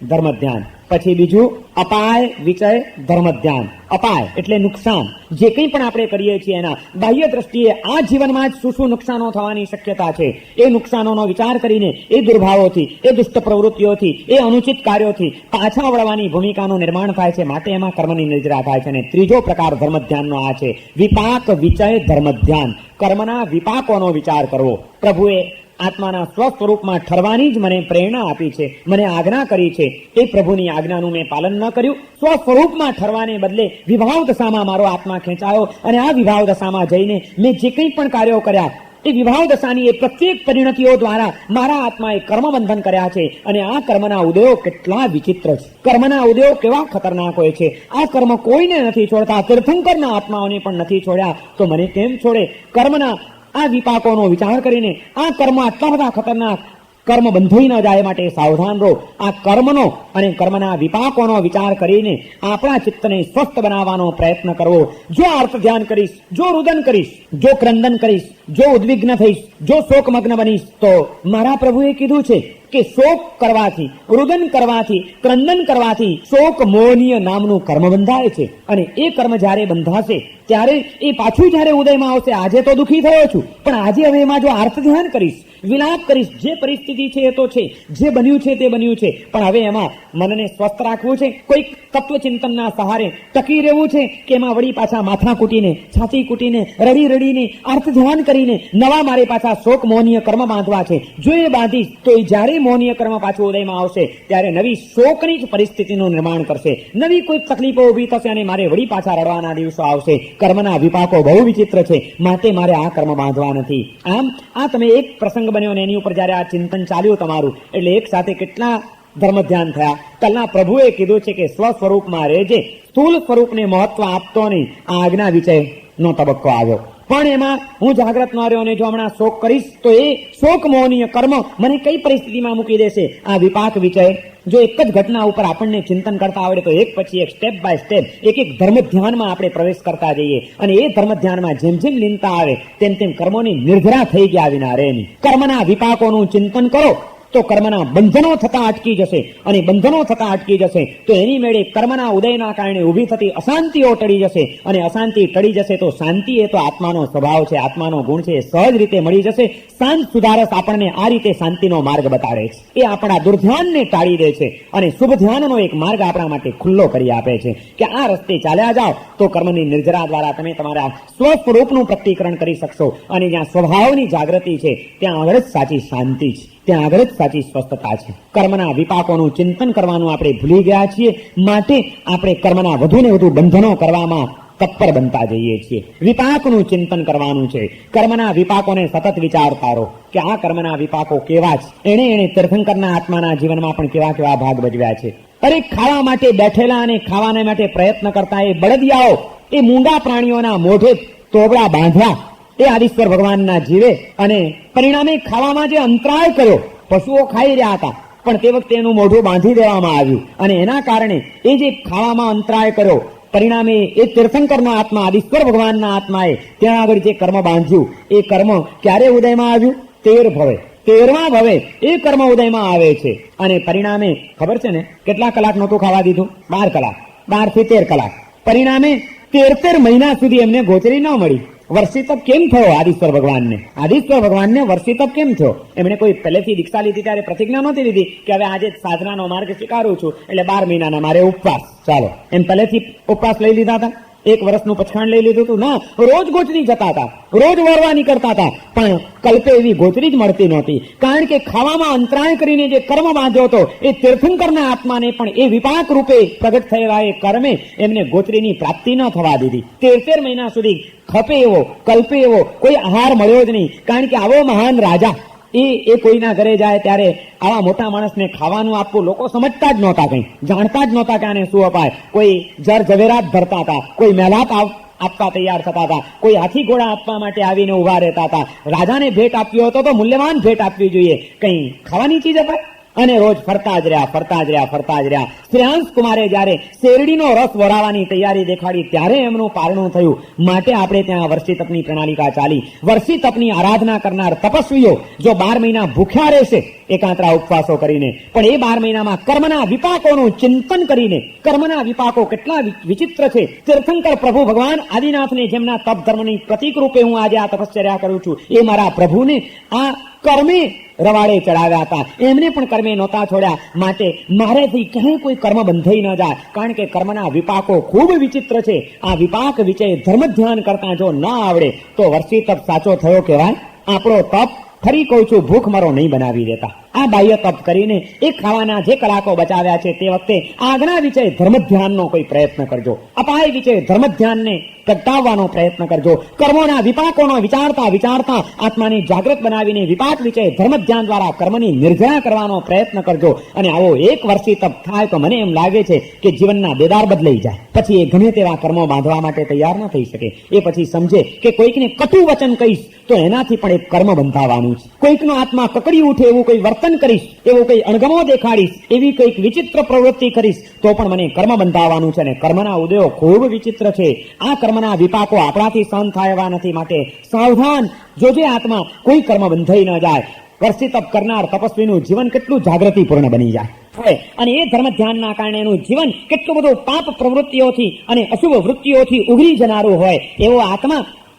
ધર્મ ધ્યાન. પછી બીજું અપાય વિચય ધર્મ ધ્યાન. અપાય એટલે નુકસાન. જે કંઈ પણ આપણે કરીએ છીએ એના બાહ્ય દ્રષ્ટિએ આ જીવનમાં જ શું શું નુકસાનો થવાની શક્યતા છે, એ નુકસાનોનો વિચાર કરીને એ દુર્ભાવોથી, એ દુષ્ટ પ્રવૃત્તિઓથી, એ અનુચિત કાર્યોથી પાછા વળવાની ભૂમિકાનું નિર્માણ થાય છે. માટે એમાં કર્મની નિર્જરા થાય છે. અને ત્રીજો પ્રકાર ધર્મ ધ્યાનનો આ છે, વિપાક વિચય ધર્મ ધ્યાન. કર્મના વિપાકોનો વિચાર કરવો. પ્રભુએ આત્માના સ્વસ્વરૂપમાં ઠરવાની જ મને પ્રેરણા આપી છે, મને આજ્ઞા કરી છે. એ પ્રભુની આજ્ઞાનું મેં પાલન ન કર્યું. સ્વસ્વરૂપમાં ઠરવાને બદલે વિભાવ દશામાં મારો આત્મા ખેંચાયો અને આ વિભાવ દશામાં જઈને મેં જે કંઈ પણ કાર્યો કર્યા એ વિભાવ દશાની એ પ્રત્યેક પરિણતિઓ દ્વારા મારા આત્માએ કર્મબંધન કર્યા છે. અને આ કર્મના ઉદયો કેટલા વિચિત્ર છે, કર્મના ઉદયો કેવા ખતરનાક હોય છે. આ કર્મ કોઈને નથી છોડતા, તીર્થંકરના આત્માઓને પણ નથી છોડ્યા, તો મને કેમ છોડે? કર્મના આ વિપાકોનો વિચાર કરીને આ કર્મ આટલા બધા ખતરનાક કર્મ બંધાઈ ન જાય માટે સાવધાન રહો. આ કર્મનો અને કર્મના વિપાકોનો વિચાર કરીને આપણા ચિત્તને સ્વસ્થ બનાવવાનો પ્રયત્ન કરવો. જો અર્થ ધ્યાન કરીશ, જો રુદન કરીશ, જો ક્રંદન કરીશ, જો ઉદ્વિગ્ન થઈશ, જો શોકમગ્ન બનીશ, તો મારા પ્રભુએ કીધું છે કે શોક કરવાથી, રુદન કરવાથી, ક્રંદન કરવાથી શોક મોહનીય નામનું કર્મ બંધાય છે. અને એ કર્મ જ્યારે બંધાશે ત્યારે એ પાછું જ્યારે ઉદયમાં આવશે, આજે તો દુઃખી થયો છું, પણ આજે હવે એમાં જો અર્થ ધ્યાન કરીશ, વિલાપ કરીશ, જે પરિસ્થિતિ છે એ તો છે, જે બન્યું છે તે બન્યું છે, પણ હવે એમાં મનને સ્વસ્થ રાખવું છે, કોઈક તત્વચિંતનના સહારે ટકી રહેવું છે કે એમાં વળી પાછા માથા કૂટીને, છાતી કૂટીને, રડી રડીને, અર્થ ધ્યાન કરીને નવા મારે પાછા શોક મોહનીય કર્મ બાંધવા છે. જો એ બાંધીશ તો એ જ્યારે મોહનીય કર્મ પાછું ઉદયમાં આવશે ત્યારે નવી શોકની જ પરિસ્થિતિનું નિર્માણ કરશે, નવી કોઈ તકલીફો ઊભી થશે અને મારે વળી પાછા રડવાના દિવસો આવશે. કર્મના વિપાકો બહુ વિચિત્ર છે, માટે મારે આ કર્મ બાંધવા નથી. આમ આ તમે એક પ્રસંગ બન્યો ને એની ઉપર જયારે આ ચિંતન ચાલ્યું તમારું, એટલે એક સાથે કેટલા ધર્મ ધ્યાન થયા. કાલના પ્રભુએ કીધું છે કે સ્વ સ્વરૂપમાં રહેજે, સ્થૂલ સ્વરૂપને મહત્વ આપતો નહીં. આ આજ્ઞા વિચય નો તબક્કો આવ્યો. પણ એમાં હું જાગ્રત ન રહ્યો અને જો હમણાં શોક કરીશ તો એ શોક મોહનીય કર્મ મને કઈ પરિસ્થિતિમાં મૂકી દેશે? આ વિપાક વિચય જો એક જ ઘટના ઉપર આપણને ચિંતન કરતા આવડે તો એક પછી એક, સ્ટેપ બાય સ્ટેપ, એક એક ધર્મ ધ્યાનમાં આપણે પ્રવેશ કરતા જઈએ. અને એ ધર્મ ધ્યાનમાં જેમ જેમ લીનતા આવે તેમ તેમ કર્મોની નિર્જરા થઈ ગયા વિના રહે નહીં. કર્મના વિપાકોનું ચિંતન કરો તો કર્મના બંધનો થતા અટકી જશે, અને બંધનો થતા અટકી જશે તો એની મેળે કર્મના ઉદયના કારણે ઊભી થતી અશાંતિઓ ટળી જશે, અને અશાંતિ ટળી જશે તો શાંતિ એ તો આત્માનો સ્વભાવ છે, આત્માનો ગુણ છે, એ સહજ રીતે મળી જશે. શાંત સુધારસ આપણને આ રીતે શાંતિનો માર્ગ બતાડે છે. એ આપણા દુર્ધ્યાનને ટાળી દે છે અને શુભ ધ્યાનનો એક માર્ગ આપણા માટે ખુલ્લો કરી આપે છે કે આ રસ્તે ચાલ્યા જાઓ તો કર્મની નિર્જરા દ્વારા તમે તમારા સ્વસ્વરૂપનું પ્રકટીકરણ કરી શકશો. અને જ્યાં સ્વભાવની જાગૃતિ છે ત્યાં આગળ જ સાચી શાંતિ છે, ત્યાં આગળ જ સાચી સ્વસ્થતા છે. કર્મના વિપાકોનું ચિંતન કરવાનું આપણે ભૂલી ગયા છીએ, માટે આપણે કર્મના વધુ ને વધુ બંધનો કરવામાં તત્પર બનતા જઈએ છીએ. વિપાકનું ચિંતન કરવાનું છે. કર્મના વિપાકોને સતત વિચારતા રહો કે આ કર્મના વિપાકો કેવા છે. એને તીર્થંકરના આત્માના જીવનમાં પણ કેવા કેવા ભાગ ભજવ્યા છે. અરે ખાવા માટે બેઠેલા અને ખાવાને માટે પ્રયત્ન કરતા એ બળદિયાઓ, એ મૂંગા પ્રાણીઓના મોઢે તોબડા બાંધ્યા એ આદિશ્વર ભગવાનના જીવે, અને પરિણામે ખાવામાં જે અંતરાય કર્યો, પશુઓ ખાઈ રહ્યા હતા પણ તે વખતે એનું મોઢું બાંધી દેવામાં આવ્યું, અને એના કારણે એ જે ખાવામાં અંતરાય કર્યો, પરિણામે એ તીર્થંકરનો આત્મા, આદિશ્વર ભગવાનના આત્માએ ત્યાં આગળ જે કર્મ બાંધ્યું એ કર્મ ક્યારે ઉદયમાં આવ્યું? 13 ભવે, 13મા ભવે એ કર્મ ઉદયમાં આવે છે. અને પરિણામે ખબર છે ને કેટલા કલાક નહોતું ખાવા દીધું? 12 કલાક, 12 થી 13 કલાક. પરિણામે 13 મહિના સુધી એમને ગોચરી ન મળી. વર્ષિતપ કેમ થયો આદિશ્વર ભગવાનને? આદિશ્વર ભગવાનને વર્ષિતપ કેમ થયો? એમણે કોઈ પહેલેથી દીક્ષા લીધી ત્યારે પ્રતિજ્ઞા નહોતી લીધી કે હવે આજે સાધનાનો માર્ગ સ્વીકારું છું એટલે 12 મહિનાના મારે ઉપવાસ, ચાલો એમ પહેલેથી ઉપવાસ લઈ લીધા હતા? 1 વર્ષનું પછખાણ લઈ લીધું હતું? ના, રોજ ગોચરી જતા હતા, રોજ વળવા નીકળતા હતા, પણ કલ્પે એવી ગોચરી જ મળતી નહોતી. કારણ કે ખાવામાં અંતરાય કરીને જે કર્મ બાંધ્યો હતો એ તીર્થંકરના આત્માને પણ એ વિપાક રૂપે પ્રગટ થયેલા એ કર્મે એમને ગોચરીની પ્રાપ્તિ ન થવા દીધી. 13 મહિના સુધી ખપે એવો, કલ્પે એવો કોઈ આહાર મળ્યો જ નહીં. કારણ કે આવો મહાન રાજા એ કોઈના ઘરે જાય ત્યારે આવા મોટા માણસને ખાવાનું આપવું લોકો સમજતા જ નહોતા, કંઈ જાણતા જ નહોતા કે આને શું અપાય. કોઈ જર ઝવેરાત ધરતા હતા, કોઈ મેલાપ આપવા તૈયાર થતા હતા, કોઈ હાથી ઘોડા આપવા માટે આવીને ઉભા રહેતા હતા. રાજાને ભેટ આપ્યો હતો તો મૂલ્યવાન ભેટ આપવી જોઈએ, કંઈ ખાવાની ચીજ અપાય? અને રોજ ફરતા જ રહ્યા. શ્રેયાંશ કુમારે જયારે શેરડીનો રસ વરાવવાની તૈયારી દેખાડી ત્યારે એમનું પારણું થયું. માટે આપણે ત્યાં વર્ષી તપની પ્રણાલિકા ચાલી. વર્ષી તપની આરાધના કરનાર તપસ્વીઓ જો 12 મહિના ભૂખ્યા રહેશે એકાંતરા ઉપવાસો કરીને, પણ એ 12 મહિનામાં કર્મના વિપાકોનું ચિંતન કરીને, કર્મના વિપાકો કેટલા વિચિત્ર છે. તીર્થંકર પ્રભુ ભગવાન આદિનાથને જેમના તપ ધર્મની પ્રતીક રૂપે હું આજે આ તપશ્ચર્યા કરું છું, એ મારા પ્રભુને આ કર્મે રવાડે ચડાવ્યા હતા. એમને પણ કર્મે નહોતા છોડ્યા. માટે મારેથી ક્યાંય કોઈ કર્મ બંધાઈ ન જાય, કારણ કે કર્મના વિપાકો ખૂબ વિચિત્ર છે. આ વિપાક વિશે ધર્મ ધ્યાન કરતા જો ન આવડે તો વર્ષી તપ સાચો થયો કહેવાય. આપણો તપ ફરી કહું છું, ભૂખ મરો નહીં બનાવી દેતા. આ બાહ્ય તપ કરીને એ ખાવાના જે કલાકો બચાવ્યા છે તે વખતે આગના વિશે ધર્મ ધ્યાનનો કોઈ પ્રયત્ન કરજો. અપાય વિશે ધર્મ ધ્યાનને પ્રગટાવવાનો પ્રયત્ન કરજો. કર્મોના વિપાકોનો વિચારતા આત્માને જાગૃત બનાવીને વિપાક વિશે ધર્મ ધ્યાન દ્વારા કર્મની નિર્જરા કરવાનો પ્રયત્ન કરજો. અને આવો એક વર્ષી તપ થાય તો મને એમ લાગે છે કે જીવનના દેદાર બદલાઈ જાય. પછી એ ગમે તેવા કર્મો બાંધવા માટે તૈયાર ન થઈ શકે. એ પછી સમજે કે કોઈકને કટુ વચન કહીશ તો એનાથી પણ એક કર્મ બંધાવાનું છે. કોઈકનો આત્મા કકડી ઉઠે એવું કોઈ વર્તન કરીશ, એવો કોઈ અણગમો દેખાડીશ, એવી કંઈક વિચિત્ર પ્રવૃત્તિ કરીશ તો પણ મને કર્મ બંધાવાનું છે. અને કર્મના ઉદયો ખૂબ વિચિત્ર છે. આ કર્મના વિપાકો આપણાથી સહન થાય એવા નથી. માટે સાવધાન જોજે આત્મા કોઈ કર્મ બંધાઈ ન જાય. વર્ષી તપ કરનાર તપસ્વીનું જીવન કેટલું જાગૃતિપૂર્ણ બની જાય અને એ ધર્મ ધ્યાનના કારણે એનું જીવન કેટલું બધું પાપ પ્રવૃત્તિઓથી અને અશુભ વૃત્તિઓથી ઉઘરી જનારું હોય.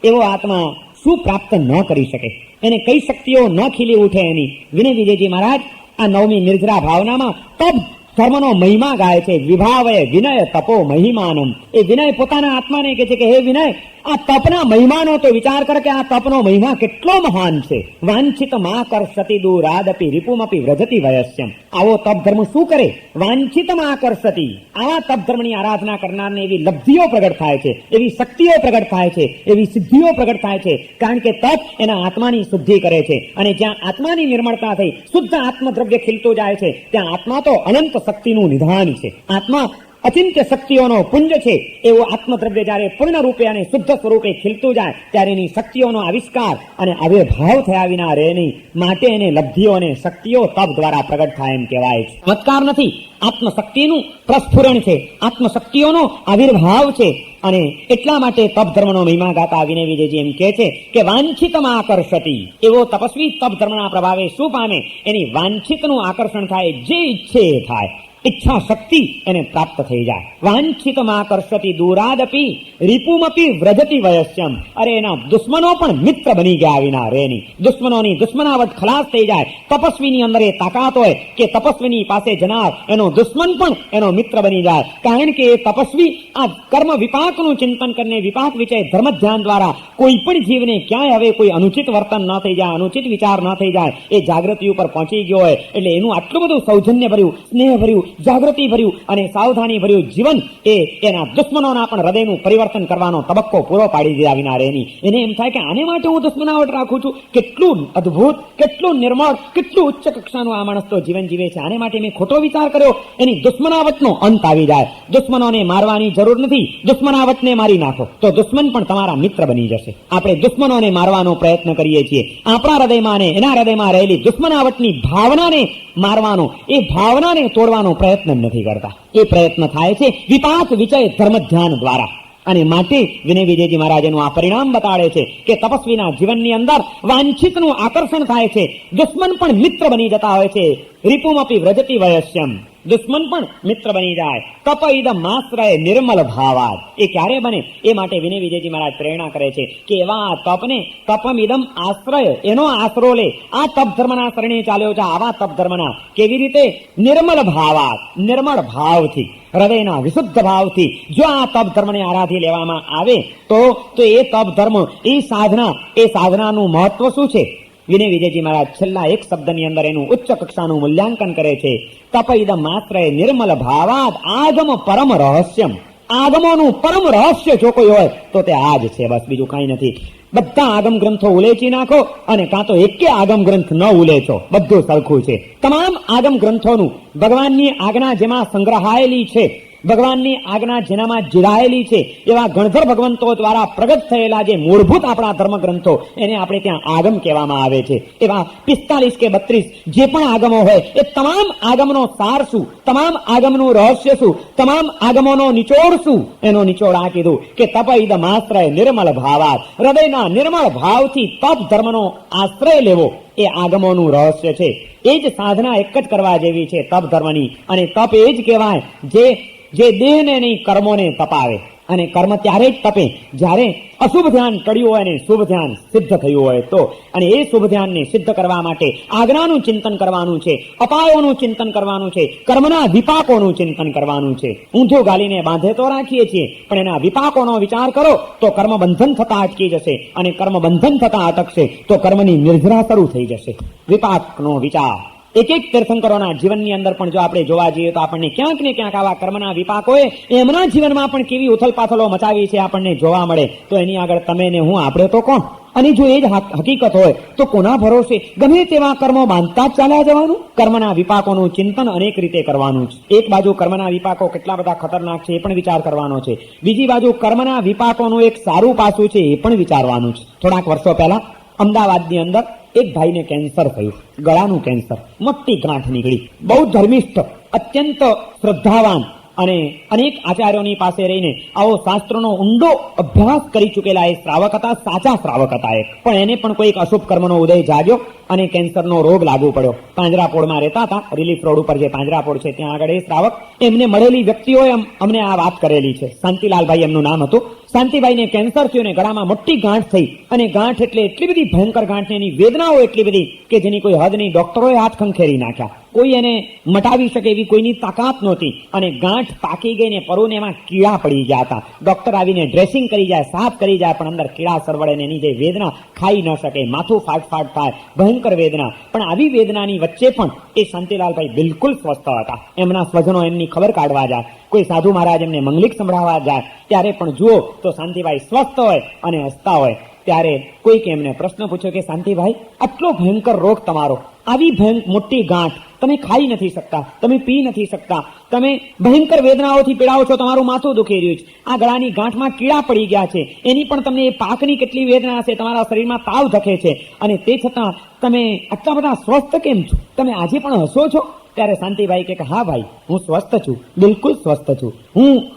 એવો આત્મા શું પ્રાપ્ત ન કરી શકે? એને કઈ શક્તિઓ ન ખીલી ઉઠે એની? વિનય વિજયજી મહારાજ આ 9મી નિર્જરા ભાવનામાં તપ ધર્મનો મહિમા ગાય છે. વિભાવય વિનય તપો મહિમાનમ. એ વિનય પોતાના આત્માને કહે છે કે હે વિનય, આ તપના મહિમાનો તો વિચાર કર કે આ તપનો મહિમા કેટલો મહાન છે. વાંછિત મા કરશતિ દૂરાદપી રિપુમપી વ્રજતી વયસ્યમ. આવો તપ ધર્મ શું કરે? વાંછિત મા કરશતિ. આવા તપ ધર્મની આરાધના કરનારને એવી લબ્ધિઓ પ્રગટ થાય છે, એવી શક્તિઓ પ્રગટ થાય છે, એવી સિદ્ધિઓ પ્રગટ થાય છે. કારણ કે તપ એના આત્માની શુદ્ધિ કરે છે. અને જ્યાં આત્માની નિર્મળતા થઈ શુદ્ધ આત્મદ્રવ્ય ખીલતું જાય છે ત્યાં આત્મા તો અનંત શક્તિનું નિધાન છે. આત્મા અચિંત્ય શક્તિઓનો પુંજ છે. એવું આત્મદ્રવ્ય જયારે પૂર્ણ રૂપે અને શુદ્ધ સ્વરૂપે ખીલતું જાય ત્યારે એની શક્તિઓનો આવિષ્કાર અને આવિર્ભાવ થયા વિના રહે નહીં. માટે એને લબ્ધિઓ અને શક્તિઓ તપ દ્વારા પ્રગટ થાય એમ કહેવાય છે. ચમત્કાર નથી, આત્મશક્તિનું પ્રસ્ફુરણ છે, આત્મશક્તિઓનો આવિર્ભાવ છે. અને એટલા માટે તપ ધર્મનો મહિમા ગાતા વિનય વિજયજી એમ કહે છે કે વાંછિતમાં આકર્ષતિ. એવો તપસ્વી તપ ધર્મના પ્રભાવે શું પામે? એની વાંછિતનું આકર્ષણ થાય, જે ઈચ્છે એ થાય. ઈચ્છા શક્તિ એને પ્રાપ્ત થઈ જાય. વાંછિતમાં આકર્ષતિ દૂરાદપી રિપુમપી વ્રજતી વયસ્યમ. અરે એના દુશ્મનો પણ મિત્ર બની ગયા વિના રહે નહીં. દુશ્મનોની દુશ્મનાવટ ખલાસ થઈ જાય. તપસ્વીની અંદર એ તાકાત હોય કે તપસ્વીની પાસે જનાર એનો દુશ્મન પણ એનો મિત્ર બની જાય. કારણ કે એ તપસ્વી આ કર્મ વિપાકનું ચિંતન કરીને વિપાક વિશે ધર્મ ધ્યાન દ્વારા કોઈ પણ જીવને ક્યાંય હવે કોઈ અનુચિત વર્તન ન થઈ જાય, અનુચિત વિચાર ન થઈ જાય, એ જાગૃતિ ઉપર પહોંચી ગયો હોય. એટલે એનું આટલું બધું સૌજન્ય ભર્યું, સ્નેહ ભર્યું, જાગૃતિ ભર્યું અને સાવધાની ભર્યું જીવન એ એના દુશ્મનોના પણ હૃદયનું પરિવર્તન કરવાનો તબક્કો પૂરો પાડી દીધા વિના રહેની. એને એમ થાય કે આને માટે હું દુશ્મનાવટ રાખું છું. કેટલું અદ્ભુત, કેટલું નિર્મળ, કેટલું ઉચ્ચ કક્ષાનું આ માણસ તો જીવન જીવે છે. આને માટે મેં ખોટો વિચાર કર્યો. એની દુશ્મનાવટનો અંત આવી જાય. દુશ્મનોને મારવાની જરૂર નથી, દુશ્મનાવટને મારી નાખો તો દુશ્મન પણ તમારા મિત્ર બની જશે. આપણે દુશ્મનોને મારવાનો પ્રયત્ન કરીએ છીએ. આપણા હૃદયમાં ને એના હૃદયમાં રહેલી દુશ્મનાવટની ભાવનાને મારવાનો, એ ભાવનાને તોડવાનો પ્રયત્ન નથી કરતા. એ પ્રયત્ન થાય છે વિપાક વિષય ધર્મ ધ્યાન દ્વારા. અને માટે વિનય વિજયજી મહારાજનું આ પરિણામ બતાડે છે કે તપસ્વીના જીવનની અંદર વાંછિતનું આકર્ષણ થાય છે. દુશ્મન પણ મિત્ર બની જતા હોય છે. રિપુમપી વ્રજતી વયસ્યમ. દુશ્મન પણ મિત્ર બની જાય. તપ ઇદમ આશ્રય નિર્મલ ભાવાદ. એ ક્યારે બને? એ માટે વિનય વિજયજી મહારાજ પ્રેરણા કરે છે કે એવા તપને તપમિદમ આશ્રય, એનો આશરો લે. આ તપ ધર્મના શરણે ચાલ્યો છે. આવા તપ ધર્મના કેવી રીતે? નિર્મલ ભાવાદ. નિર્મળ ભાવથી, હૃદયના વિશુદ્ધ ભાવથી જો આ તપ ધર્મને આરાધી લેવામાં આવે તો એ તપ ધર્મ, એ સાધનાનું મહત્વ શું છે? વિનય વિજયજી મહારાજ છેલ્લા એક શબ્દની અંદર એનું ઉચ્ચ કક્ષાનું મૂલ્યાંકન કરે છે. તપ ઇદમ આશ્રય નિર્મલ ભાવાદ આગમ પરમ રહસ્યમ. આગમોનું પરમ રહસ્ય જો કોઈ હોય તો તે આ જ છે, બસ બીજું કઈ નથી. બધા આગમ ગ્રંથો ઉલેચી નાખો અને કાં તો એકે આગમ ગ્રંથ ન ઉલેચો, બધું સરખું છે. તમામ આગમ ગ્રંથોનું ભગવાનની આજ્ઞા જેમાં સંગ્રહાયેલી છે ભગવાનની આજ્ઞા જેનામાં જીરાયેલી છે એવા ગણધર ભગવંતો દ્વારા પ્રગટ થયેલા જે મૂળભૂત આપણા ધર્મગ્રંથો એને આપણે ત્યાં આગમ કહેવામાં આવે છે. એવા 45 કે 32 જે પણ આગમો હોય એ તમામ આગમનો સાર શું, તમામ આગમનું રહસ્ય શું, તમામ આગમોનો નિચોડ શું, એનો નિચોડ આ કીધું કે તપઈદ માશ્રય નિર્મળ ભાવાત, હૃદયના નિર્મળ ભાવથી તપ ધર્મનો આશ્રય લેવો એ આગમોનું રહસ્ય છે. એ જ સાધના એક જ કરવા જેવી છે તપ ધર્મની, અને તપ એ જ કહેવાય જે દેહને નહીં કર્મોને તપાવે. અને કર્મ ત્યારે જ તપે જ્યારે અશુભ ધ્યાન ટળ્યું હોય અને શુભ ધ્યાન સિદ્ધ થયું હોય તો. અને એ શુભ ધ્યાનને સિદ્ધ કરવા માટે આજ્ઞાનું ચિંતન કરવાનું છે, અપાયોનું ચિંતન કરવાનું છે, કર્મના વિપાકોનું ચિંતન કરવાનું છે. ઊંધું ગાલીને બાંધે તો રાખીએ છીએ, પણ એના વિપાકોનો વિચાર કરો તો કર્મ બંધન થતા અટકી જશે, અને કર્મ બંધન થતા અટકશે તો કર્મની નિર્જરા શરૂ થઈ જશે. વિપાકનો વિચાર એક એક તીર્થંકરોના જીવનની અંદર પણ જો આપણે જોવા જઈએ તો આપણને ક્યાંક ને ક્યાંક આવા કર્મના વિપાકોએ એમના જીવનમાં પણ કેવી ઉથલપાથલો મચાવી છે આપણને જોવા મળે. તો એની આગળ તમે ને હું, આપણે તો કોણ? અને જો એ જ હકીકત હોય તો કોના ભરોસે ગમે તેવા કર્મો બાંધતા જ ચાલ્યા જવાનું? કર્મના વિપાકોનું ચિંતન અનેક રીતે કરવાનું છે. એક બાજુ કર્મના વિપાકો કેટલા બધા ખતરનાક છે એ પણ વિચાર કરવાનો છે, બીજી બાજુ કર્મના વિપાકોનું એક સારું પાસું છે એ પણ વિચારવાનું છે. થોડાક વર્ષો પહેલા અમદાવાદની અંદર એક ભાઈને કેન્સર થયું, ગળાનું કેન્સર, મોટી ગાંઠ નીકળી. બહુ ધર્મિષ્ઠ, અત્યંત શ્રદ્ધાવાન અને અનેક આચાર્યોની પાસે રહીને આવો શાસ્ત્રોનો ઊંડો અભ્યાસ કરી ચૂકેલા એ શ્રાવક હતા, સાચા શ્રાવક હતા એ. પણ એને પણ કોઈક અશુભ કર્મનો ઉદય જાગ્યો અને કેન્સરનો રોગ લાગુ પડ્યો. પાંજરાપોળમાં રહેતા હતા, રિલીફ રોડ ઉપર જે પાંજરાપોળ છે ત્યાં આગળ એ શ્રાવક, એમને મળેલી વ્યક્તિઓએ અમને આ વાત કરેલી છે. શાંતિલાલભાઈ એમનું નામ હતું. શાંતિભાઈને કેન્સર થયું ને ગળામાં મોટી ગાંઠ થઈ, અને ગાંઠ એટલે એટલી બધી ભયંકર ગાંઠ, એની વેદનાઓ એટલી બધી કે જેની કોઈ હદ નહીં. ડોક્ટરોએ હાથ ખંખેરી નાખ્યા, કોઈ એને મટાવી શકે એવી કોઈની તાકાત નહોતી. અને ગાંઠ પાકી ગઈ ને પરુને એમાં કીડા પડી ગયા હતા. ડોક્ટર આવીને ડ્રેસિંગ કરી જાય, સાફ કરી જાય, પણ અંદર કીડા સરવડે ને એની જે વેદના ખાઈ ન શકે, માથું ફાટ થાય, ભયંકર વેદના. પણ આવી વેદનાની વચ્ચે પણ એ શાંતિલાલભાઈ બિલકુલ સ્વસ્થ હતા. એમના સ્વજનો એમની ખબર કાઢવા જાય, કોઈ સાધુ મહારાજ એમને મંગલિક સંભળાવવા જાય, ત્યારે પણ જુઓ તો શાંતિભાઈ સ્વસ્થ હોય અને હસતા હોય. ત્યારે કોઈક એમને પ્રશ્ન પૂછ્યો કે શાંતિભાઈ, આટલો ભયંકર રોગ તમારો, આવી મોટી ગાંઠ, તમે ખાઈ નથી શકતા, તમે પી નથી શકતા, તમે ભયંકર વેદનાઓથી પીડાઓ છો, તમારું માથું દુખી રહ્યું છે, આ ગળાની ગાંઠમાં કીડા પડી ગયા છે, એની પણ તમને એ પાકની કેટલી વેદના છે, તમારા શરીરમાં તાવ ધકે છે, અને તે છતાં તમે આટલા બધા સ્વસ્થ કેમ છો? તમે આજે પણ હસો છો? ત્યારે શાંતિભાઈ કે હા ભાઈ, હું સ્વસ્થ છું, બિલકુલ સ્વસ્થ છું.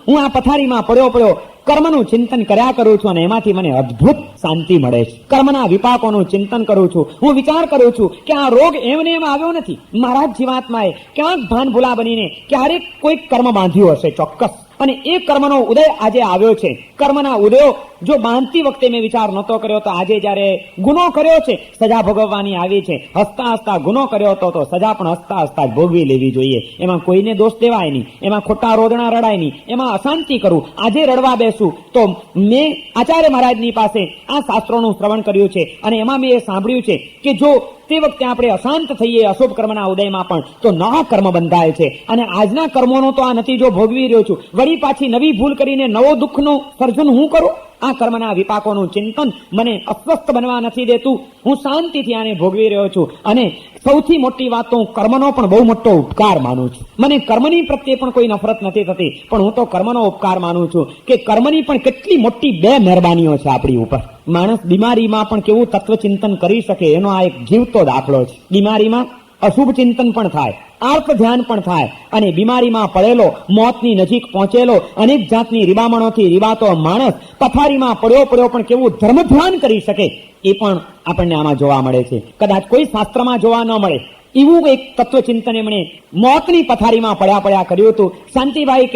હું આ પથારીમાં પડ્યો કર્મનું ચિંતન કર્યા કરું છું, અને એમાંથી મને અદ્ભુત શાંતિ મળે છે. કર્મના વિપાકોનું ચિંતન કરું છું, હું વિચાર કરું છું કે આ રોગ એમને એમ આવ્યો નથી. મારા જ જીવાત્માએ ક્યાંક ભાન ભૂલા બનીને ક્યારેક કોઈક કર્મ બાંધ્યું હશે ચોક્કસ, અને એ કર્મનો ઉદય આજે આવ્યો છે. કર્મના ઉદયો જો બાંધતી વખતે મેં વિચાર નહોતો કર્યો તો આજે જયારે ગુનો કર્યો છે, સજા ભોગવવાની આવી છે. હસતા હસતા ગુનો કર્યો હતો તો સજા પણ હસતા હસતા જ ભોગવી લેવી જોઈએ. એમાં કોઈને દોષ દેવાય નહીં, એમાં ખોટા રોદણા રડાય નહીં, એમાં અશાંતિ કરું. આજે રડવા બેસું તો મેં આચાર્ય મહારાજની પાસે આ શાસ્ત્રોનું શ્રવણ કર્યું છે, અને એમાં મેં એ સાંભળ્યું છે કે જો તે વખતે આપણે અશાંત થઈએ અશુભ કર્મના ઉદયમાં પણ તો નવા કર્મ બંધાય છે. અને આજના કર્મોનો તો આ નતીજો ભોગવી રહ્યો છું, વળી પાછી નવી ભૂલ કરીને નવો દુઃખનું સર્જન હું કરું? આ કર્મના વિપાકોનું ચિંતન મને અસ્વસ્થ બનવા નથી દેતું. હું શાંતિથી આને ભોગવી રહ્યો છું. અને સૌથી મોટી વાત તો હું કર્મનો પણ બહુ મોટો ઉપકાર માનું છું. મને કર્મની પ્રત્યે પણ કોઈ નફરત નથી થતી, પણ હું તો કર્મનો ઉપકાર માનું છું કે કર્મની પણ કેટલી મોટી બે મહેરબાનીઓ છે આપણી ઉપર. માણસ બીમારીમાં પણ કેવું તત્વચિંતન કરી શકે એનો આ એક જીવતો દાખલો છે. બીમારીમાં અશુભ ચિંતન પણ થાય, આર્ત ધ્યાન પણ થાય, અને બીમારીમાં પડેલો, મોતની નજીક પહોંચેલો, અનેક જાતની રીબામણોથી રીબાતો માણસ પથારીમાં પડ્યો પણ કેવું ધર્મ ધ્યાન કરી શકે એ પણ આપણને આમાં જોવા મળે છે. કદાચ કોઈ શાસ્ત્રમાં જોવા ન મળે એવું એક તત્વચિંતન એમણે મોતની પથારીમાં પડ્યા કર્યું હતું. શાંતિભાઈ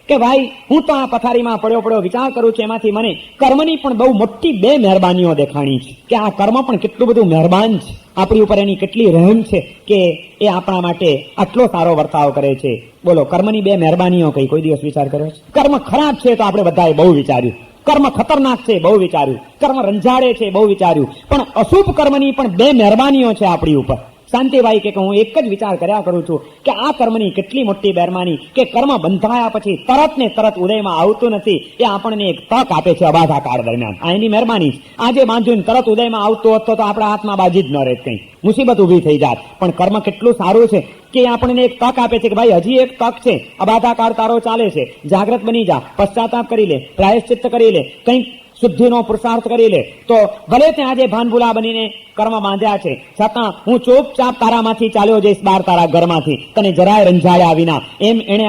કે ભાઈ, હું તો આ પથારીમાં પડ્યો વિચાર કરું છું, એમાંથી મને કર્મની પણ બહુ મોટી બે મહેરબાનીઓ દેખાણી છે કે આ કર્મ પણ કેટલું બધું મહેરબાન છે, આપણી ઉપર એની કેટલી રહેમ છે કે એ આપણા માટે આટલો સારો વર્તાવ કરે છે. બોલો, કર્મની બે મહેરબાનીઓ કઈ કોઈ દિવસ વિચાર કર્યો છે? કર્મ ખરાબ છે તો આપણે બધાએ બહુ વિચાર્યું, કર્મ ખતરનાક છે બહુ વિચાર્યું, કર્મ રંજાડે છે બહુ વિચાર્યું, પણ અશુભ કર્મની પણ બે મહેરબાનીઓ છે આપણી ઉપર. શાંતિભાઈ કે હું એક જ વિચાર કર્યા કરું છું કે આ કર્મની કેટલી મોટી મહેરબાની કે કર્મ બંધાયા પછી તરત ને તરત ઉદયમાં આવતું નથી. એ આપણને એક તક આપે છે અબાધા કાળ દરમિયાન. આ એની મહેરબાની. આજે બાંધ્યું તરત ઉદયમાં આવતું હોત તો આપણા હાથમાં બાજી જ ન રહેત, કઈ મુસીબત ઉભી થઈ જાત. પણ કર્મ કેટલું સારું છે કે આપણને એક તક આપે છે કે ભાઈ હજી એક તક છે, અબાધા કાળ તારો ચાલે છે, જાગ્રત બની જા, પશ્ચાતાપ કરી લે, પ્રાયશ્ચિત્ત કરી લે, કંઈક શુદ્ધિનો પુરુષાર્થ કરી લે. તો ભલે ત્યાં આજે ભાનભૂલા બનીને કર્મ બાંધ્યા છે, છતાં હું ચૂપચાપ તારામાંથી ચાલ્યો જઈશ બહાર તારા ઘરમાંથી, તને જરાય રંજાડ્યા વિના. એમ એણે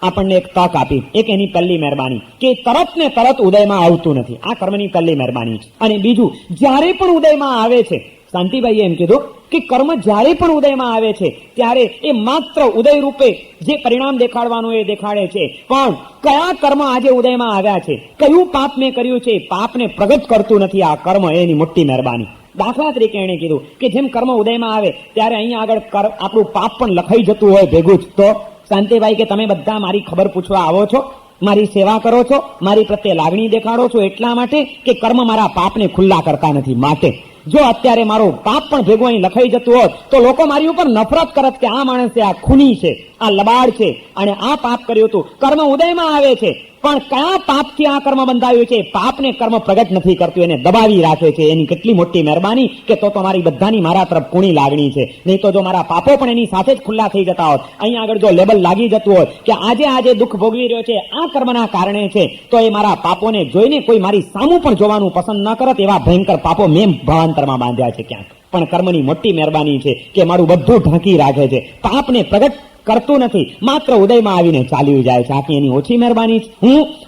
આપણને એક તક આપી. એક એની પહેલી મહેરબાની કે તરત ને તરત ઉદયમાં આવતું નથી. આ કર્મની પહેલી મહેરબાની છે. અને બીજું, જ્યારે પણ ઉદયમાં આવે છે, શાંતિભાઈએ એમ કીધું કે કર્મ જ્યારે પણ ઉદયમાં આવે છે ત્યારે એ માત્ર ઉદય રૂપે જે પરિણામ દેખાડવાનું એ દેખાડે છે, પણ કયા કર્મ આજે ઉદયમાં આવ્યા છે, કયું પાપ મેં કર્યું છે, પાપને પ્રગટ કરતું નથી આ કર્મ. એની મોટી મહેરબાની. દાખલા તરીકે એણે કીધું કે જેમ કર્મ ઉદયમાં આવે ત્યારે અહીંયા આગળ આપણું પાપ પણ લખાઈ જતું હોય ભેગું જ. તો શાંતિભાઈ કે તમે બધા મારી ખબર પૂછવા આવો છો, મારી સેવા કરો છો, મારી પ્રત્યે લાગણી દેખાડો છો એટલા માટે કે કર્મ મારા પાપને ખુલ્લા કરતા નથી. માટે જો અત્યારે મારું પાપ પણ ભેગું અહીં લખાઈ જતું હોત તો લોકો મારી ઉપર નફરત કરત કે આ માણસે આ ખૂની છે, આ લબાડ છે અને આ પાપ કર્યું હતું. કર્મ ઉદયમાં આવે છે, પણ કયા પાપથી આ કર્મ બંધાયું છે, પાપને કર્મ પ્રગટ નથી કરતું, એને દબાવી રાખે છે. એની કેટલી મોટી મહેરબાની કે તો મારી બધાની મારા તરફ પૂણી લાગણી છે. નહીં તો જો મારા પાપો પણ એની સાથે જ ખુલ્લા થઈ જતા હોત, અહીંયા આગળ જો લેબલ લાગી જતું હોત કે આજે દુઃખ ભોગવી રહ્યો છે આ કર્મના કારણે છે, તો એ મારા પાપોને જોઈને કોઈ મારી સામું પણ જોવાનું પસંદ ન કરત. એવા ભયંકર પાપો મેં ભાવાંતરમાં બાંધ્યા છે ક્યાંક. પણ કર્મની મોટી મહેરબાની છે કે મારું બધું ઢાંકી રાખે છે, પાપને પ્રગટ કરતું નથી, માત્ર ઉદયમાં આવીને ચાલ્યું જાય છે. આથી એની ઓછી મહેરબાની છે.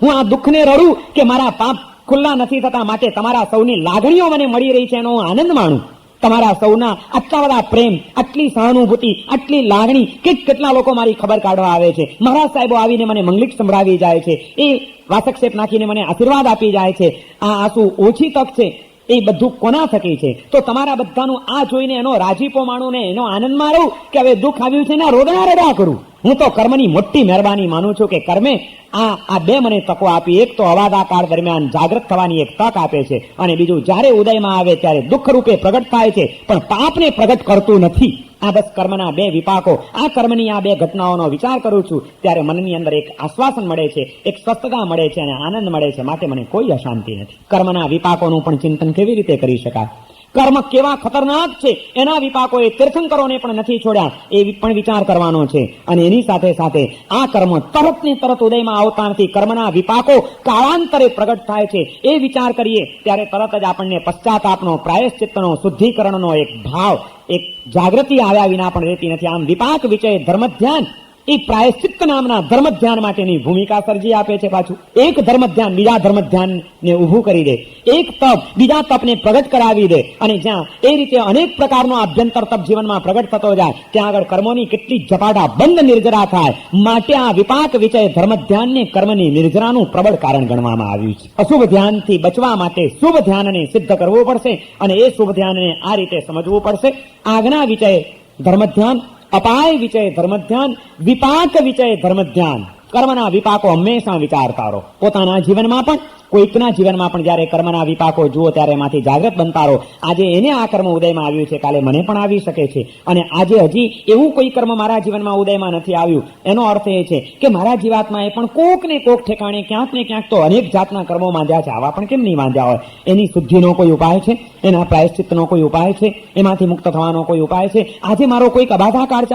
હું આ દુઃખને રડું કે મારા પાપ ખુલ્લા નથી થતા, માટે તમારા સૌની લાગણીઓ મને મળી રહી છે એનો હું આનંદ માણું. તમારા સૌના આટલા બધા પ્રેમ, આટલી સહાનુભૂતિ, આટલી લાગણી, કેટલા લોકો મારી ખબર કાઢવા આવે છે. મહારાજ સાહેબો આવીને મને મંગલિક સંભળાવી જાય છે, એ વાસક્ષેપ નાખીને મને આશીર્વાદ આપી જાય છે. આ આંસુ ઓછી તક છે એ બધું કોના થકી છે? તો તમારા બધાનું આ જોઈને એનો રાજીપો માણું ને એનો આનંદ માણું કે હવે દુઃખ આવ્યું છે ને રોદણા રડા કરું. હું તો કર્મની મોટી મહેરબાની માનું છું કે કર્મે આ બે મને તકો આપી. એક તો અવાધા કાળ દરમિયાન જાગૃત થવાની એક તક આપે છે, અને બીજું જ્યારે ઉદયમાં આવે ત્યારે દુઃખ રૂપે પ્રગટ થાય છે પણ પાપને પ્રગટ કરતું નથી. આ બસ કર્મના બે વિપાકો. આ કર્મની આ બે ઘટનાઓનો વિચાર કરું છું ત્યારે મનની અંદર એક આશ્વાસન મળે છે, એક સ્વસ્થતા મળે છે અને આનંદ મળે છે. માટે મને કોઈ અશાંતિ નથી. કર્મના વિપાકોનું પણ ચિંતન કેવી રીતે કરી શકાય? કર્મ કેવા ખતરનાક છે એના વિપાકોએ તીર્થંકરોને પણ નથી છોડ્યા, એ પણ વિચાર કરવાનો છે. અને એની સાથે સાથે આ કર્મ તરત ને તરત ઉદયમાં આવતા નથી. કર્મના વિપાકો કાળાંતરે પ્રગટ થાય છે. એ વિચાર કરીએ ત્યારે તરત જ આપણને પશ્ચાતાપનો, પ્રાયશ્ચિત્તનો, શુદ્ધિકરણનો એક ભાવ, એક જાગૃતિ આવ્યા વિના પણ રહેતી નથી. આમ વિપાક વિષય ધર્મ ધ્યાન એ પ્રાયશ્ચિત્ત નામના ધર્મ ધ્યાન માટેની ભૂમિકા સર્જી આપે છે. પાછું એક ધર્મ ધ્યાન બીજા ધર્મ ધ્યાનને ઊભું કરી દે, એક તપ બીજા તપને પ્રગટ કરાવી દે. અને જ્યાં એ રીતે અનેક પ્રકારનો આભ્યંતર તપ જીવનમાં પ્રગટ થતો જાય ત્યાં આગળ કર્મોની કેટલી ઝપાટા બંધ નિર્જરા થાય. માટે આ વિપાક વિષય ધર્મ ધ્યાનને કર્મની નિર્જરાનું પ્રબળ કારણ ગણવામાં આવ્યું છે. અશુભ ધ્યાનથી બચવા માટે શુભ ધ્યાનને સિદ્ધ કરવું પડશે, અને એ શુભ ધ્યાનને આ રીતે સમજવું પડશે. આજ્ઞા વિષય ધર્મ ધ્યાન, અપાય વિષય ધર્મ ધ્યાન, વિપાક વિષય ધર્મ ધ્યાન. કર્મના વિપાકો હંમેશા વિચારતા રહો. પોતાના જીવનમાં પણ, કોઈકના જીવનમાં પણ જ્યારે કર્મના વિપાકો જુઓ ત્યારે એમાંથી જાગૃત બનતા રહો. આજે એને આ કર્મ ઉદયમાં આવ્યું છે, કાલે મને પણ આવી શકે છે. અને આજે હજી એવું કોઈ કર્મ મારા જીવનમાં ઉદયમાં નથી આવ્યું, એનો અર્થ એ છે કે મારા જીવાત્માએ પણ કોક ને કોક ઠેકાણે ક્યાંક ને ક્યાંક તો અનેક જાતના કર્મો બાંધ્યા છે. આવા પણ કેમ નહીં બાંધ્યા હોય? એની શુદ્ધિનો કોઈ ઉપાય છે, એના પ્રાયશ્ચિત્તનો કોઈ ઉપાય છે, એમાંથી મુક્ત થવાનો કોઈ ઉપાય છે. આજે મારો કોઈક અબાધા કાળ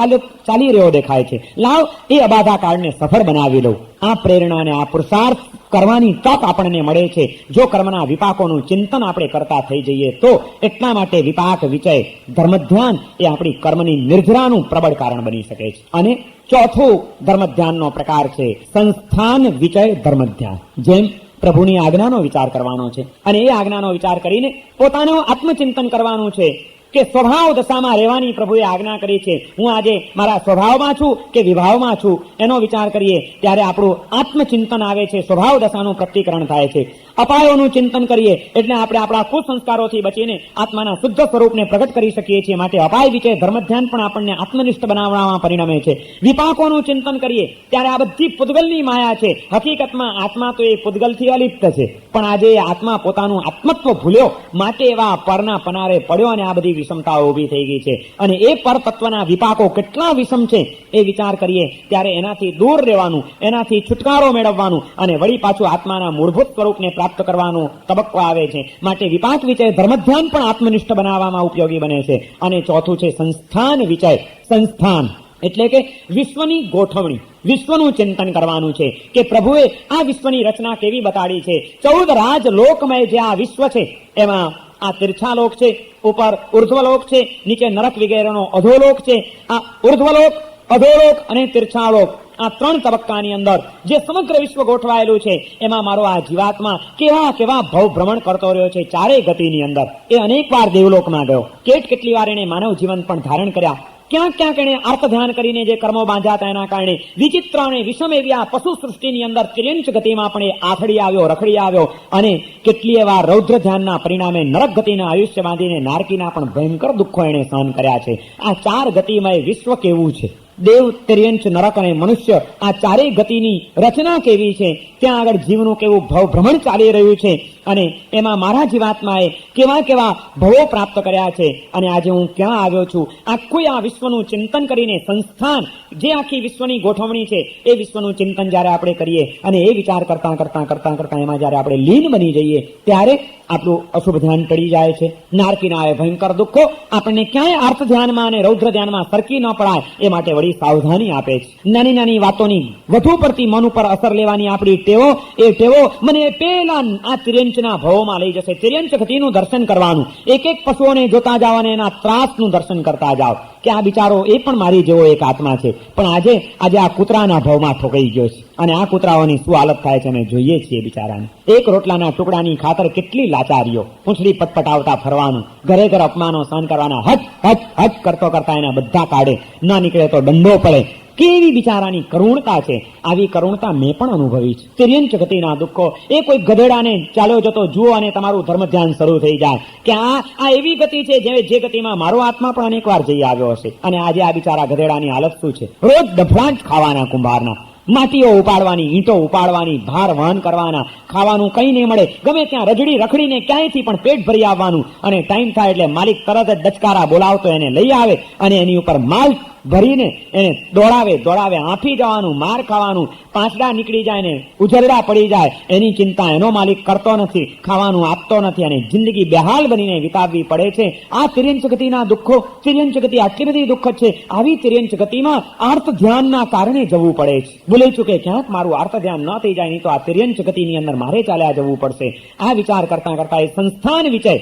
ચાલી રહ્યો દેખાય છે, લાવ એ અબાધા કાળને સફળ બનાવી લઉં. આ પ્રેરણા અને આ પુરુષાર્થ કરવાની તક આપણને મળે છે જો કર્મના વિપાકોનું ચિંતન આપણે કરતા થઈ જઈએ તો. એટલા માટે વિપાક વિષય ધર્મ ધ્યાન એ આપણી કર્મની નિર્જરાનું પ્રબળ કારણ બની શકે છે. અને ચોથું ધર્મ ધ્યાનનો પ્રકાર છે સંસ્થાન વિષય ધર્મ ધ્યાન. જેમ પ્રભુની આજ્ઞાનો વિચાર કરવાનો છે અને એ આજ્ઞાનો વિચાર કરીને પોતાનું આત્મચિંતન કરવાનું છે કે સ્વભાવ દશામાં રહેવાની પ્રભુએ આજ્ઞા કરી છે. હું આજે મારા સ્વભાવમાં છું કે વિભાવમાં છું એનો વિચાર કરીએ ત્યારે આપણું આત્મચિંતન આવે છે, સ્વભાવ દશાનું પ્રત્યકરણ થાય છે. અપાયોનું ચિંતન કરીએ એટલે આપણે આપણા કુસંસ્કારોથી બચીને આત્માના શુદ્ધ સ્વરૂપને પ્રગટ કરી શકીએ છીએ. માટે અપાય વિશે ધર્મ ધ્યાન પણ આપણને આત્મનિષ્ઠ બનાવવામાં પરિણમે છે. વિપાકોનું ચિંતન કરીએ ત્યારે આ બધી પૂતગલની માયા છે. હકીકતમાં આત્મા તો એ પૂતગલથી અલિપ્ત છે, પણ આજે આત્મા પોતાનું આત્મત્વ ભૂલ્યો, માટે એવા પરના પનારે પડ્યો અને આ બધી વિષમતાઓ ઉભી થઈ ગઈ છે. અને એ પર તત્વના વિપાકો કેટલા વિષમ છે એ વિચાર કરીએ ત્યારે એનાથી દૂર રહેવાનું, એનાથી છુટકારો મેળવવાનું અને વળી પાછું આત્માના મૂળભૂત સ્વરૂપને પ્રાપ્ત કરવાનો તબક્કો આવે છે. માટે વિપાક વિષય ધર્મ ધ્યાન પણ આત્મનિષ્ઠ બનાવવામાં ઉપયોગી બને છે. અને ચોથું છે સંસ્થાન વિષય સંસ્થાન. એટલે કે વિશ્વની ગોઠવણી, વિશ્વનું ચિંતન કરવાનું છે કે પ્રભુએ આ વિશ્વની રચના કેવી બતાડી છે. 14 રાજલોકમય જે આ વિશ્વ છે એમાં આ તીર્છાલોક છે, ઉપર ઉર્ધ્વલોક છે, નીચે નરક વગેરેનો અધોલોક છે. આ ઉર્ધ્વલોક, અધોલોક અને તીર્છાલોક, આ 3 તબક્કાની અંદર જે સમગ્ર વિશ્વ ગોઠવાયેલું છે એમાં મારો આ જીવાત્મા કેવા કેવા ભવ ભ્રમણ કરતો રહ્યો છે ચારેય ગતિની અંદર. એ અનેક વાર દેવલોકમાં ગયો, કેટલી વાર એને માનવ જીવન પણ ધારણ કર્યા. ક્યાંક ક્યાંક એને અર્થ ધ્યાન કરીને જે કર્મો બાંધ્યા એના કારણે વિચિત્ર અને વિષમ એવી આ પશુ સૃષ્ટિની અંદર તિર્યંચ ગતિમાં પણ એ આથડી આવ્યો, રખડી આવ્યો અને કેટલીય વાર રૌદ્ર ધ્યાનના પરિણામે નરક ગતિના આયુષ્ય બાંધીને નારકીના પણ ભયંકર દુઃખો એને સહન કર્યા છે. આ 4 ગતિમય વિશ્વ કેવું છે, દેવ, તિર્યંચ, નરક અને મનુષ્ય, આ ચારેય ગતિની રચના કેવી છે, ત્યાં આગળ જીવનું કેવું ભવ ભ્રમણ ચાલી રહ્યું છે અને એમાં મારા જીવાત્માએ કેવા કેવા ભવો પ્રાપ્ત કર્યા છે અને આજે હું ક્યાં આવ્યો છું. આખું આ વિશ્વનું ચિંતન કરીને સંસ્થાન જે આખી વિશ્વની ગોઠવણી છે એ વિશ્વનું ચિંતન જ્યારે આપણે કરીએ અને એ વિચાર કરતા કરતા કરતા કરતા એમાં જ્યારે આપણે લીન બની જઈએ ત્યારે આપણું અશુભ ધ્યાન ટળી જાય છે. નારકીના એ ભયંકર દુઃખો આપણને ક્યાંય અર્થ ધ્યાનમાં અને રૌદ્ર ધ્યાનમાં સરકી ન પડાય એ માટે વળી સાવધાની આપે છે. નાની નાની વાતોની વધુ પડતી મન ઉપર અસર લેવાની આપણી ટેવો, એ ટેવો મને પેલા આ તિર્યંચના ભવોમાં લઈ જશે. તિર્યંચ ગતિનું દર્શન કરવાનું, એક એક પશુઓને જોતા જાઓ અને એના ત્રાસનું દર્શન કરતા જાઓ કે આ બિચારો એ પણ મારી જેવો એક આત્મા છે, પણ આજે આ કૂતરાના ભવમાં ઠોકાઈ ગયો છે અને આ કૂતરાઓની શું હાલત થાય છે અમે જોઈએ છીએ બિચારાને. એક રોટલાના ટુકડાની ખાતર કેટલી લાચારીઓ, પૂંછડી પટપટાવતા ફરવાનું, ઘરે ઘર અપમાનો સહન કરવાના, હટ હટ હટ કરતો કરતા એના બધા કાઢે, ન નીકળે તો દંડો પડે. કેવી બિચારાની કરુણતા છે. આવી કરુણતા મેં પણ અનુભવી છે. તિર્યંચ ગતિના દુઃખો, એ કોઈ ગધેડાને ચાલ્યો જતો જુઓ અને તમારું ધર્મ ધ્યાન શરૂ થઈ જાય કે આ એવી ગતિ છે જે ગતિમાં મારો આત્મા પણ અનેક વાર જઈ આવ્યો હશે. અને આજે આ બિચારા ગધેડાની હાલત શું છે? રોજ ડફડા જ ખાવાના કુંભારના, માટીઓ ઉપાડવાની, ઈંટો ઉપાડવાની, ભાર વહન કરવાના, ખાવાનું કઈ નહીં મળે, ગમે ત્યાં રજડી રખડીને ક્યાંયથી પણ પેટ ભરી આવવાનું અને ટાઈમ થાય એટલે માલિક તરત જ ડચકારા બોલાવતો એને લઈ આવે અને એની ઉપર માલ ભરીને એને દોડાવે આંફી જવાનું, માર ખાવાનું, પાંચડા નીકળી જાય ને ઉજરડા પડી જાય એની ચિંતા એનો માલિક કરતો નથી, ખાવાનું આપતો નથી અને જિંદગી બેહાલ બનીને વિતાવવી પડે છે. આ તિર્યંચ ગતિના દુઃખો, તિર્યંચ ગતિ આટલી બધી દુઃખ છે. આવી તિર્યંચ ગતિમાં અર્થ ધ્યાનના કારણે જવું પડે છે. ભૂલે ચૂકે ક્યાંક મારું અર્થ ધ્યાન ન થઈ જાય, નહીં તો આ તિર્યંચ ગતિની અંદર મારે ચાલ્યા જવું પડશે. આ વિચાર કરતા કરતા એ સંસ્થાન વિષય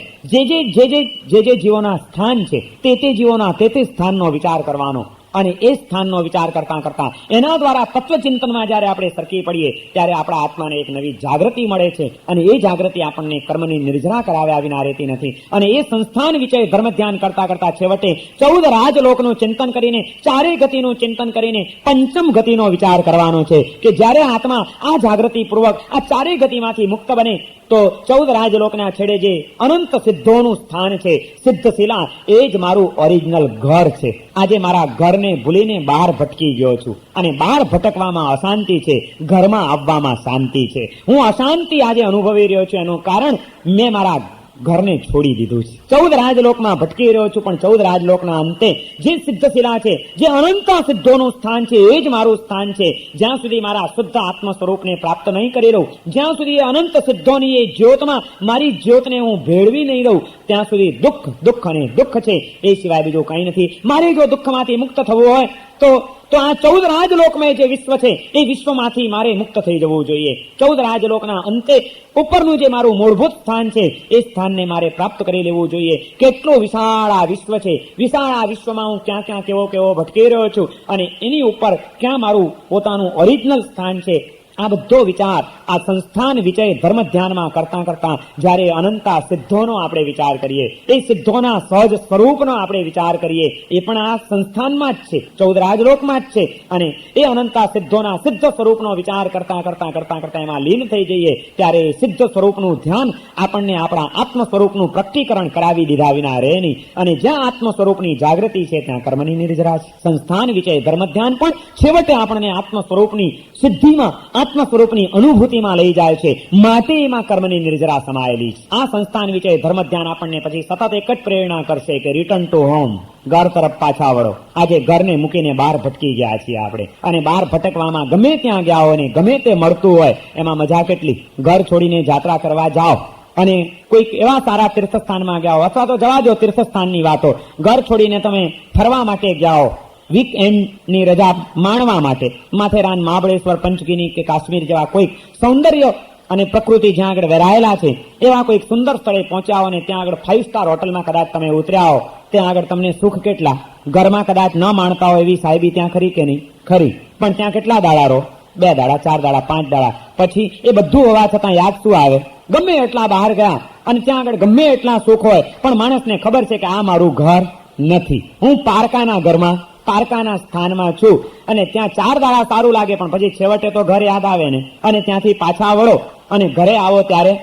જે જીવોના સ્થાન છે તે જીવોના તે સ્થાનનો વિચાર કરવાનો અને એ સ્થાનનો વિચાર કરતા કરતા એના દ્વારા તત્વચિંતનમાં જ્યારે આપણે સરકી પડીએ ત્યારે આપણા આત્માને એક નવી જાગૃતિ મળે છે અને એ જાગૃતિ આપણને કર્મની નિર્જરા કરાવ્યા વિના રહેતી નથી. અને એ સંસ્થાન વિષય ધર્મ ધ્યાન કરતા કરતા છેવટે 14 રાજલોકનું ચિંતન કરીને, ચારેય ગતિનું ચિંતન કરીને પંચમ ગતિનો વિચાર કરવાનો છે કે જ્યારે આત્મા આ જાગૃતિ પૂર્વક આ ચારેય ગતિમાંથી મુક્ત બને તો 14 રાજલોકના છેડે જે અનંત સિદ્ધોનું સ્થાન છે, સિદ્ધશિલા, એ જ મારું ઓરિજિનલ ઘર છે. આજે મારા ઘરને ભૂલીને બહાર ભટકી ગયો છું અને બહાર ભટકવામાં અશાંતિ છે, ઘરમાં આવવામાં શાંતિ છે. હું અશાંતિ આજે અનુભવી રહ્યો છું એનું કારણ મેં મારા ઘરને છોડી દીધું છે. 14 રાજલોકમાં ભટકી રહ્યો છું, પણ 14 રાજલોકના અંતે જે સિદ્ધશિલા છે, જે અનંત સિદ્ધોનું સ્થાન છે, એ જ મારું સ્થાન છે. જ્યાં સુધી મારા શુદ્ધ આત્મ સ્વરૂપને પ્રાપ્ત નહીં કરી લઉં, જ્યાં સુધી અનંત સિદ્ધોની એ જ્યોતમાં મારી જ્યોતને હું ભેળવી નહીં દઉં, ત્યાં સુધી દુઃખ અને દુઃખ છે, એ સિવાય બીજું કંઈ નથી. મારે જો દુઃખમાંથી મુક્ત થવું હોય તો આ 14 રાજલોકમય જે વિશ્વ છે એ વિશ્વમાંથી મારે મુક્ત થઈ જવું જોઈએ. 14 રાજલોકના અંતે ઉપરનું જે મારું મૂળભૂત સ્થાન છે એ સ્થાનને મારે પ્રાપ્ત કરી લેવું જોઈએ. કેટલો વિશાળ આ વિશ્વ છે, વિશાળ આ વિશ્વમાં હું ક્યાં ક્યાં કેવો ભટકી રહ્યો છું અને એની ઉપર ક્યાં મારું પોતાનું ઓરિજિનલ સ્થાન છે. આ બધો વિચાર આ સંસ્થાન વિષય ધર્મ ધ્યાનમાં કરતા કરતા જ્યારે અનંતા સિદ્ધોનો આપણે વિચાર કરીએ, એ સિદ્ધોના સહજ સ્વરૂપનો આપણે વિચાર કરીએ, એ પણ આ સંસ્થાનમાં જ છે, 14 રાજલોકમાં જ છે. અને એ અનંતા સિદ્ધોના સિદ્ધ સ્વરૂપનો વિચાર કરતા કરતા કરતા કરતા એમાં લીન થઈ જઈએ ત્યારે સિદ્ધ સ્વરૂપનું ધ્યાન આપણને આપણા આત્મ સ્વરૂપનું પ્રકટીકરણ કરાવી દીધા વિના રહે નહીં. અને જ્યાં આત્મ સ્વરૂપની જાગૃતિ છે ત્યાં કર્મની નિર્જરા છે. સંસ્થાન વિષય ધર્મ ધ્યાન પણ છેવટે આપણને આત્મ સ્વરૂપની સિદ્ધિમાં, આત્મ સ્વરૂપની અનુભૂતિમાં લઈ જાય છે. માટે એમાં કર્મની નિર્જરા સમાયેલી છે. આ સંસ્થાન વિશે ધર્મ ધ્યાન આપણને પછી સતત એક જ પ્રેરણા કરશે કે રિટર્ન ટુ હોમ, ઘર તરફ પાછા વળો. આજે ઘરને મૂકીને બહાર ભટકી ગયા છીએ આપણે, અને બહાર ભટકવામાં ગમે ત્યાં ગયા હોય ને ગમે તે મળતું હોય એમાં મજા કેટલી. ઘર છોડીને જાત્રા કરવા જાઓ અને કોઈક એવા સારા તીર્થસ્થાનમાં ગયા હો, અથવા તો જવા દો તીર્થસ્થાનની વાતો, ઘર છોડીને તમે ફરવા માટે ગયા હો વીકએન્ડની રજા માણવા માટે માથેરાન, મહાબળેશ્વર, પંચગીની કે કાશ્મીર જેવા કોઈક સૌંદર્ય અને પ્રકૃતિ જ્યાં આગળ વેરાયેલા છે એવા કોઈક સુંદર સ્થળે પહોંચ્યા હો અને ત્યાં આગળ 5 સ્ટાર હોટલમાં કદાચ તમે ઉતર્યા હો, ત્યાં આગળ તમને સુખ કેટલા. ઘરમાં કદાચ ન માણતા હોય એવી સાહેબી ત્યાં ખરી કે નહીં? ખરી. પણ ત્યાં કેટલા દાડા રહો? 2 દાડા, 4 દાડા, 5 દાડા. પછી એ બધું હોવા છતાં યાદ શું આવે? ગમે એટલા બહાર ગયા અને ત્યાં આગળ ગમે એટલા સુખ હોય પણ માણસને ખબર છે કે આ મારું ઘર નથી, હું પારકાના ઘરમાં, પારકાના સ્થાનમાં છું. અને ત્યાં 4 દાડા સારું લાગે પણ પછી છેવટે તો ઘર યાદ આવે ને. અને ત્યાંથી પાછા વળો અને ઘરે આવો ત્યારે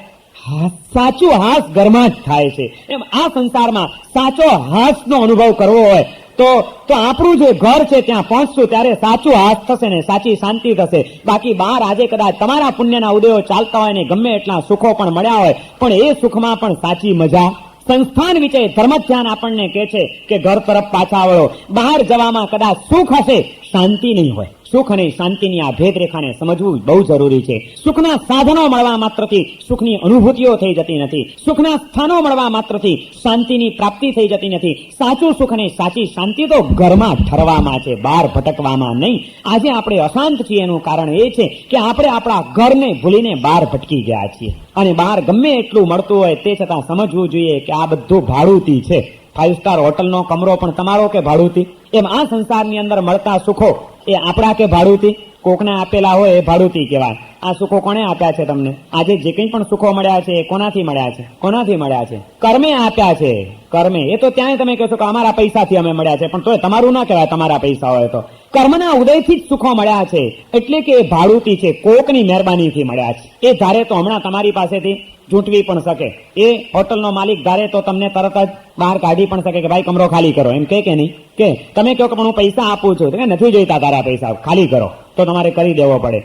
સાચું હાસ ઘરમાં જ થાય છે. એમ આ સંસારમાં સાચો હાસનો અનુભવ કરવો હોય તો આપણું જે ઘર છે ત્યાં પહોંચશું ત્યારે સાચું હાસ થશે ને સાચી શાંતિ થશે. બાકી બહાર આજે કદાચ તમારા પુણ્યના ઉદયો ચાલતા હોય ને ગમે એટલા સુખો પણ મળ્યા હોય પણ એ સુખમાં પણ સાચી મજા. સંસ્થાન વિશે ધર્મ ધ્યાન આપણને કહે છે કે ઘર તરફ પાછા વળો. બહાર જવામાં કદાચ સુખ હશે, શાંતિ નહીં હોય. સુખ અને શાંતિની આ ભેદરેખાને સમજવું બહુ જરૂરી છે. સુખના સાધનો મળવા માત્રથી સુખની અનુભૂતિઓ થઈ જતી નથી. સુખના સ્થાનો મળવા માત્રથી શાંતિની પ્રાપ્તિ થઈ જતી નથી. સાચું સુખ અને સાચી શાંતિ તો ઘરમાં ઠરવામાં છે, બહાર ભટકવામાં નહીં. આજે આપણે અશાંત છીએ એનું કારણ એ છે કે આપણે આપણા ઘરને ભૂલીને બહાર ભટકી ગયા છીએ. અને બહાર ગમે એટલું મળતું હોય તે છતાં સમજવું જોઈએ કે આ બધું ભાડુતી છે. 5 સ્ટાર હોટલનો કમરો પણ તમારો કે ભાડુતી? એમ આ સંસારની અંદર મળતા સુખો એ આપણા કે ભાડુતી? કોકને આપેલા હોય એ ભાડુતી કહેવાય. આ સુખો કોણે આપ્યા છે તમને? આજે જે કંઈ પણ સુખો મળ્યા છે એ કોનાથી મળ્યા છે? કોનાથી મળ્યા છે? કર્મે આપ્યા છે. કર્મે. એ તો ત્યાંય તમે કહેશો કે અમારા પૈસાથી અમે મળ્યા છે, પણ તોય તમારું ના કહેવાય. તમારા પૈસા હોય તો કર્મના ઉદયથી જ સુખો મળ્યા છે. એટલે કે એ ભાડુતી છે, કોકની મહેરબાનીથી મળ્યા છે. એ ધારે તો હમણાં તમારી પાસેથી ઝૂંટવી પણ શકે. એ હોટલનો માલિક ધારે તો તમને તરત જ બહાર કાઢી પણ શકે કે ભાઈ કમરો ખાલી કરો. એમ કે નહીં કે તમે કહો કે પણ હું પૈસા આપું છું, કે નથી જોઈતા તારા પૈસા, ખાલી કરો, તો તમારે કરી દેવો પડે.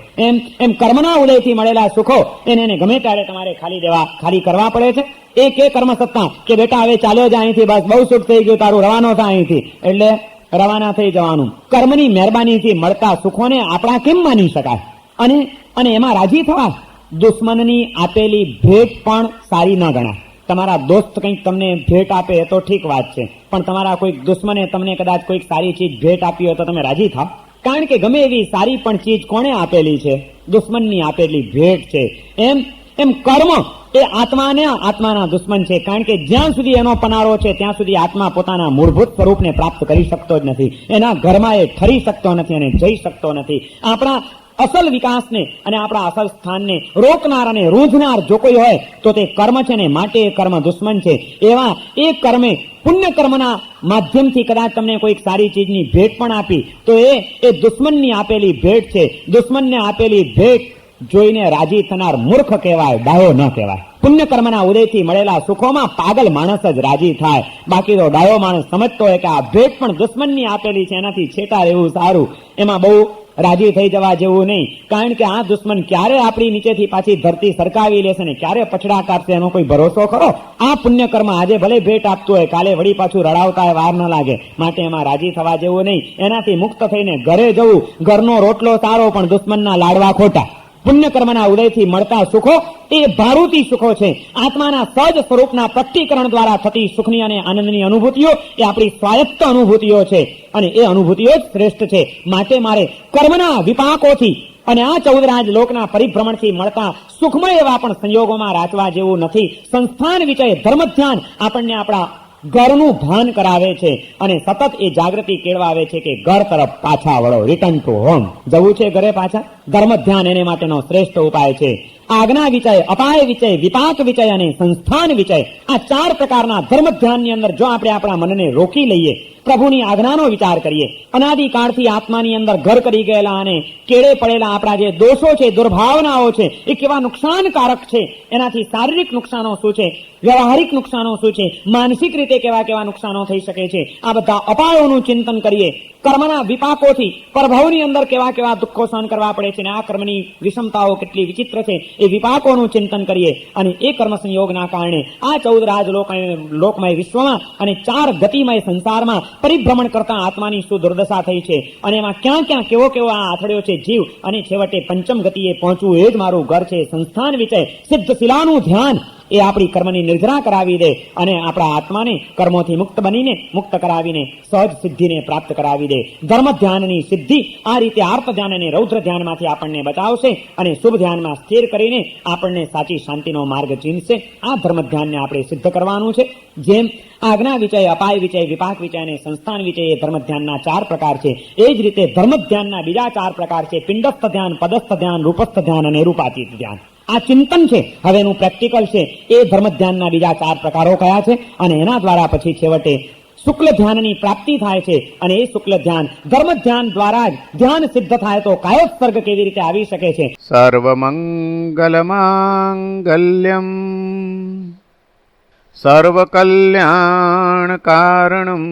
એમ કર્મના ઉદયથી મળેલા સુખો એને ગમે ત્યારે તમારે ખાલી કરવા પડે છે. એ કે કર્મ સત્તા કે બેટા હવે ચાલ્યો જ અહીંથી, બસ બહુ સુખ થઈ ગયું, તારું રવાનો થાય અહીંથી, એટલે રવાના થઈ જવાનું. કર્મની મહેરબાનીથી મળતા સુખોને આપણા કેમ માની શકાય? અને એમાં રાજી થવા. દુશ્મનની આપેલી ભેટ પણ સારી ન ગણાય. તમારા દોસ્ત કંઈક તમને ભેટ આપે એ તો ઠીક વાત છે, પણ તમારા કોઈક દુશ્મને તમને કદાચ કોઈક સારી ચીજ ભેટ આપી હોય તો તમે રાજી થાવ? કારણ કે ગમે એવી સારી પણ ચીજ કોણે આપેલી છે? દુશ્મનની આપેલી ભેટ છે. એમ કર્મ એ આત્માના દુશ્મન છે. કારણ કે જ્યાં સુધી એનો પનારો છે ત્યાં સુધી આત્મા પોતાના મૂળભૂત સ્વરૂપને પ્રાપ્ત કરી શકતો જ નથી. એના ઘરમાં એ ઠરી શકતો નથી અને જઈ શકતો નથી. આપણા અસલ વિકાસને અને આપણા અસલ સ્થાનને રોકનાર અને રૂંધનાર જો કોઈ હોય તો તે કર્મ છે ને માટે એ કર્મ દુશ્મન છે. એવા એ કર્મે પુણ્ય કર્મના માધ્યમથી કદાચ તમને કોઈક સારી ચીજની ભેટ પણ આપી તો એ દુશ્મનની આપેલી ભેટ છે. દુશ્મનને આપેલી ભેટ જોઈને રાજી થનાર મૂર્ખ કહેવાય, ડાયો ન કહેવાય. પુણ્ય કર્મના ઉદયથી મળેલા સુખોમાં પાગલ માણસ જ રાજી થાય. બાકી તો ડાયો માણસ સમજતો હોય કે આ ભેટ પણ દુશ્મનની આપેલી છે, એનાથી છેટા રહેવું સારું. એમાં બહુ રાજી થઈ જવા જેવું નહીં. કારણ કે આ દુશ્મન ક્યારે આપણી નીચેથી પાછી ધરતી સરકાવી લેશે ને ક્યારે પછડા કાઢશે એનો કોઈ ભરોસો ખરો? આ પુણ્ય કર્મ આજે ભલે ભેટ આપતું હોય, કાલે વળી પાછું રડાવતા વાર ન લાગે. માટે એમાં રાજી થવા જેવું નહીં. એનાથી મુક્ત થઈને ઘરે જવું. ઘરનો રોટલો સારો પણ દુશ્મનના લાડવા ખોટા. પુણ્ય કર્મના ઉદયથી મળતા સુખો એ ભાડુતી સુખો છે. આત્માના સહજ સ્વરૂપના પ્રકટીકરણ દ્વારા થતી સુખની અને આનંદની અનુભૂતિઓ એ આપણી સ્વાયત્ત અનુભૂતિઓ છે અને એ અનુભૂતિઓ જ શ્રેષ્ઠ છે. માટે મારે કર્મના વિપાકોથી અને આ 14 રાજ લોકના પરિભ્રમણથી મળતા સુખમય એવા પણ સંયોગોમાં રાચવા જેવું નથી. સંસ્થાન વિષય ધર્મ ધ્યાન આપણને આપણા ઘરનું ભાન કરાવે છે અને સતત એ જાગૃતિ કેળવાવે છે કે ઘર તરફ પાછા વળો. Return to home. જવું છે ઘરે પાછા? ધર્મ ધ્યાન એને માટેનો શ્રેષ્ઠ ઉપાય છે. આજ્ઞા વિષય, અપાય વિષય, વિપાક વિષય અને સંસ્થાન વિષય, આ 4 પ્રકારના ધર્મ ધ્યાનની અંદર જો આપણે આપણા મનને રોકી લઈએ, પ્રભુની આજ્ઞાનો વિચાર કરીએ, અનાદિકાળથી આત્માની અંદર ઘર કરી ગયેલા અને કેળે પડેલા આપણા જે દોષો છે, દુર્ભાવનાઓ છે, એ કેવા નુકસાનકારક છે, એનાથી શારીરિક નુકસાનો શું છે, વ્યવહારિક નુકસાનો શું છે, માનસિક રીતે કેવા નુકસાનો થઈ શકે છે, આ બધા અપાયોનું ચિંતન કરીએ. કર્મના વિપાકોથી પરભવની અંદર કેવા દુઃખો સહન કરવા પડે છે અને આ કર્મની વિષમતાઓ કેટલી વિચિત્ર છે એ વિપાકોનું ચિંતન કરીએ. અને એ કર્મ સંયોગના કારણે આ 14 રાજ લોકમય વિશ્વમાં અને 4 ગતિમય સંસારમાં પરિભ્રમણ કરતા આત્માની શું દુર્દશા થઈ છે અને એમાં ક્યાં કેવો આ આથડ્યો છે જીવ અને છેવટે પંચમ ગતિએ પહોંચવું એ જ મારું ઘર છે. સંસ્થાન વિષય સિદ્ધ શિલાનું ધ્યાન એ આપણી કર્મની નિર્જરા કરાવી દે અને આપણા આત્માને કર્મોથી મુક્ત બનીને મુક્ત કરાવીને સહજ સિદ્ધિને પ્રાપ્ત કરાવી દે. ધર્મ ધ્યાનની સિદ્ધિ આ રીતે આર્ત ધ્યાન અને રૌદ્ર ધ્યાનમાંથી આપણને બચાવશે અને શુભ ધ્યાનમાં સ્થિર કરીને આપણને સાચી શાંતિનો માર્ગ ચીંધશે. આ ધર્મ ધ્યાનને આપણે સિદ્ધ કરવાનું છે. જેમ આજ્ઞા વિચય, અપાય વિચય, વિપાક વિચય અને સંસ્થાન વિચય એ ધર્મ ધ્યાનના 4 પ્રકાર છે. એ જ રીતે ધર્મ ધ્યાનના બીજા 4 પ્રકાર છે: પિંડસ્થ ધ્યાન, પદસ્થ ધ્યાન, રૂપસ્થ ધ્યાન અને રૂપાતીત ધ્યાન. આ ચિંતન છે, હવેનું પ્રેક્ટિકલ છે. એ ધર્મ ધ્યાનના બીજા 4 પ્રકારો કયા છે અને એના દ્વારા પછી છેવટે શુક્લ ધ્યાનની પ્રાપ્તિ થાય છે. અને એ શુક્લ ધ્યાન ધર્મ ધ્યાન દ્વારા જ ધ્યાન સિદ્ધ થાય તો કાયોત્સર્ગ કેવી રીતે આવી શકે છે? સર્વમંગલમાંગલ્યમ સર્વકલ્યાણકારણમ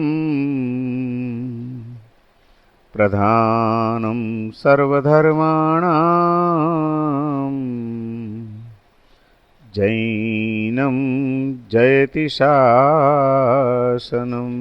પ્રધાનમ સર્વધર્માણામ જૈનમ જયતિ શાસનમ.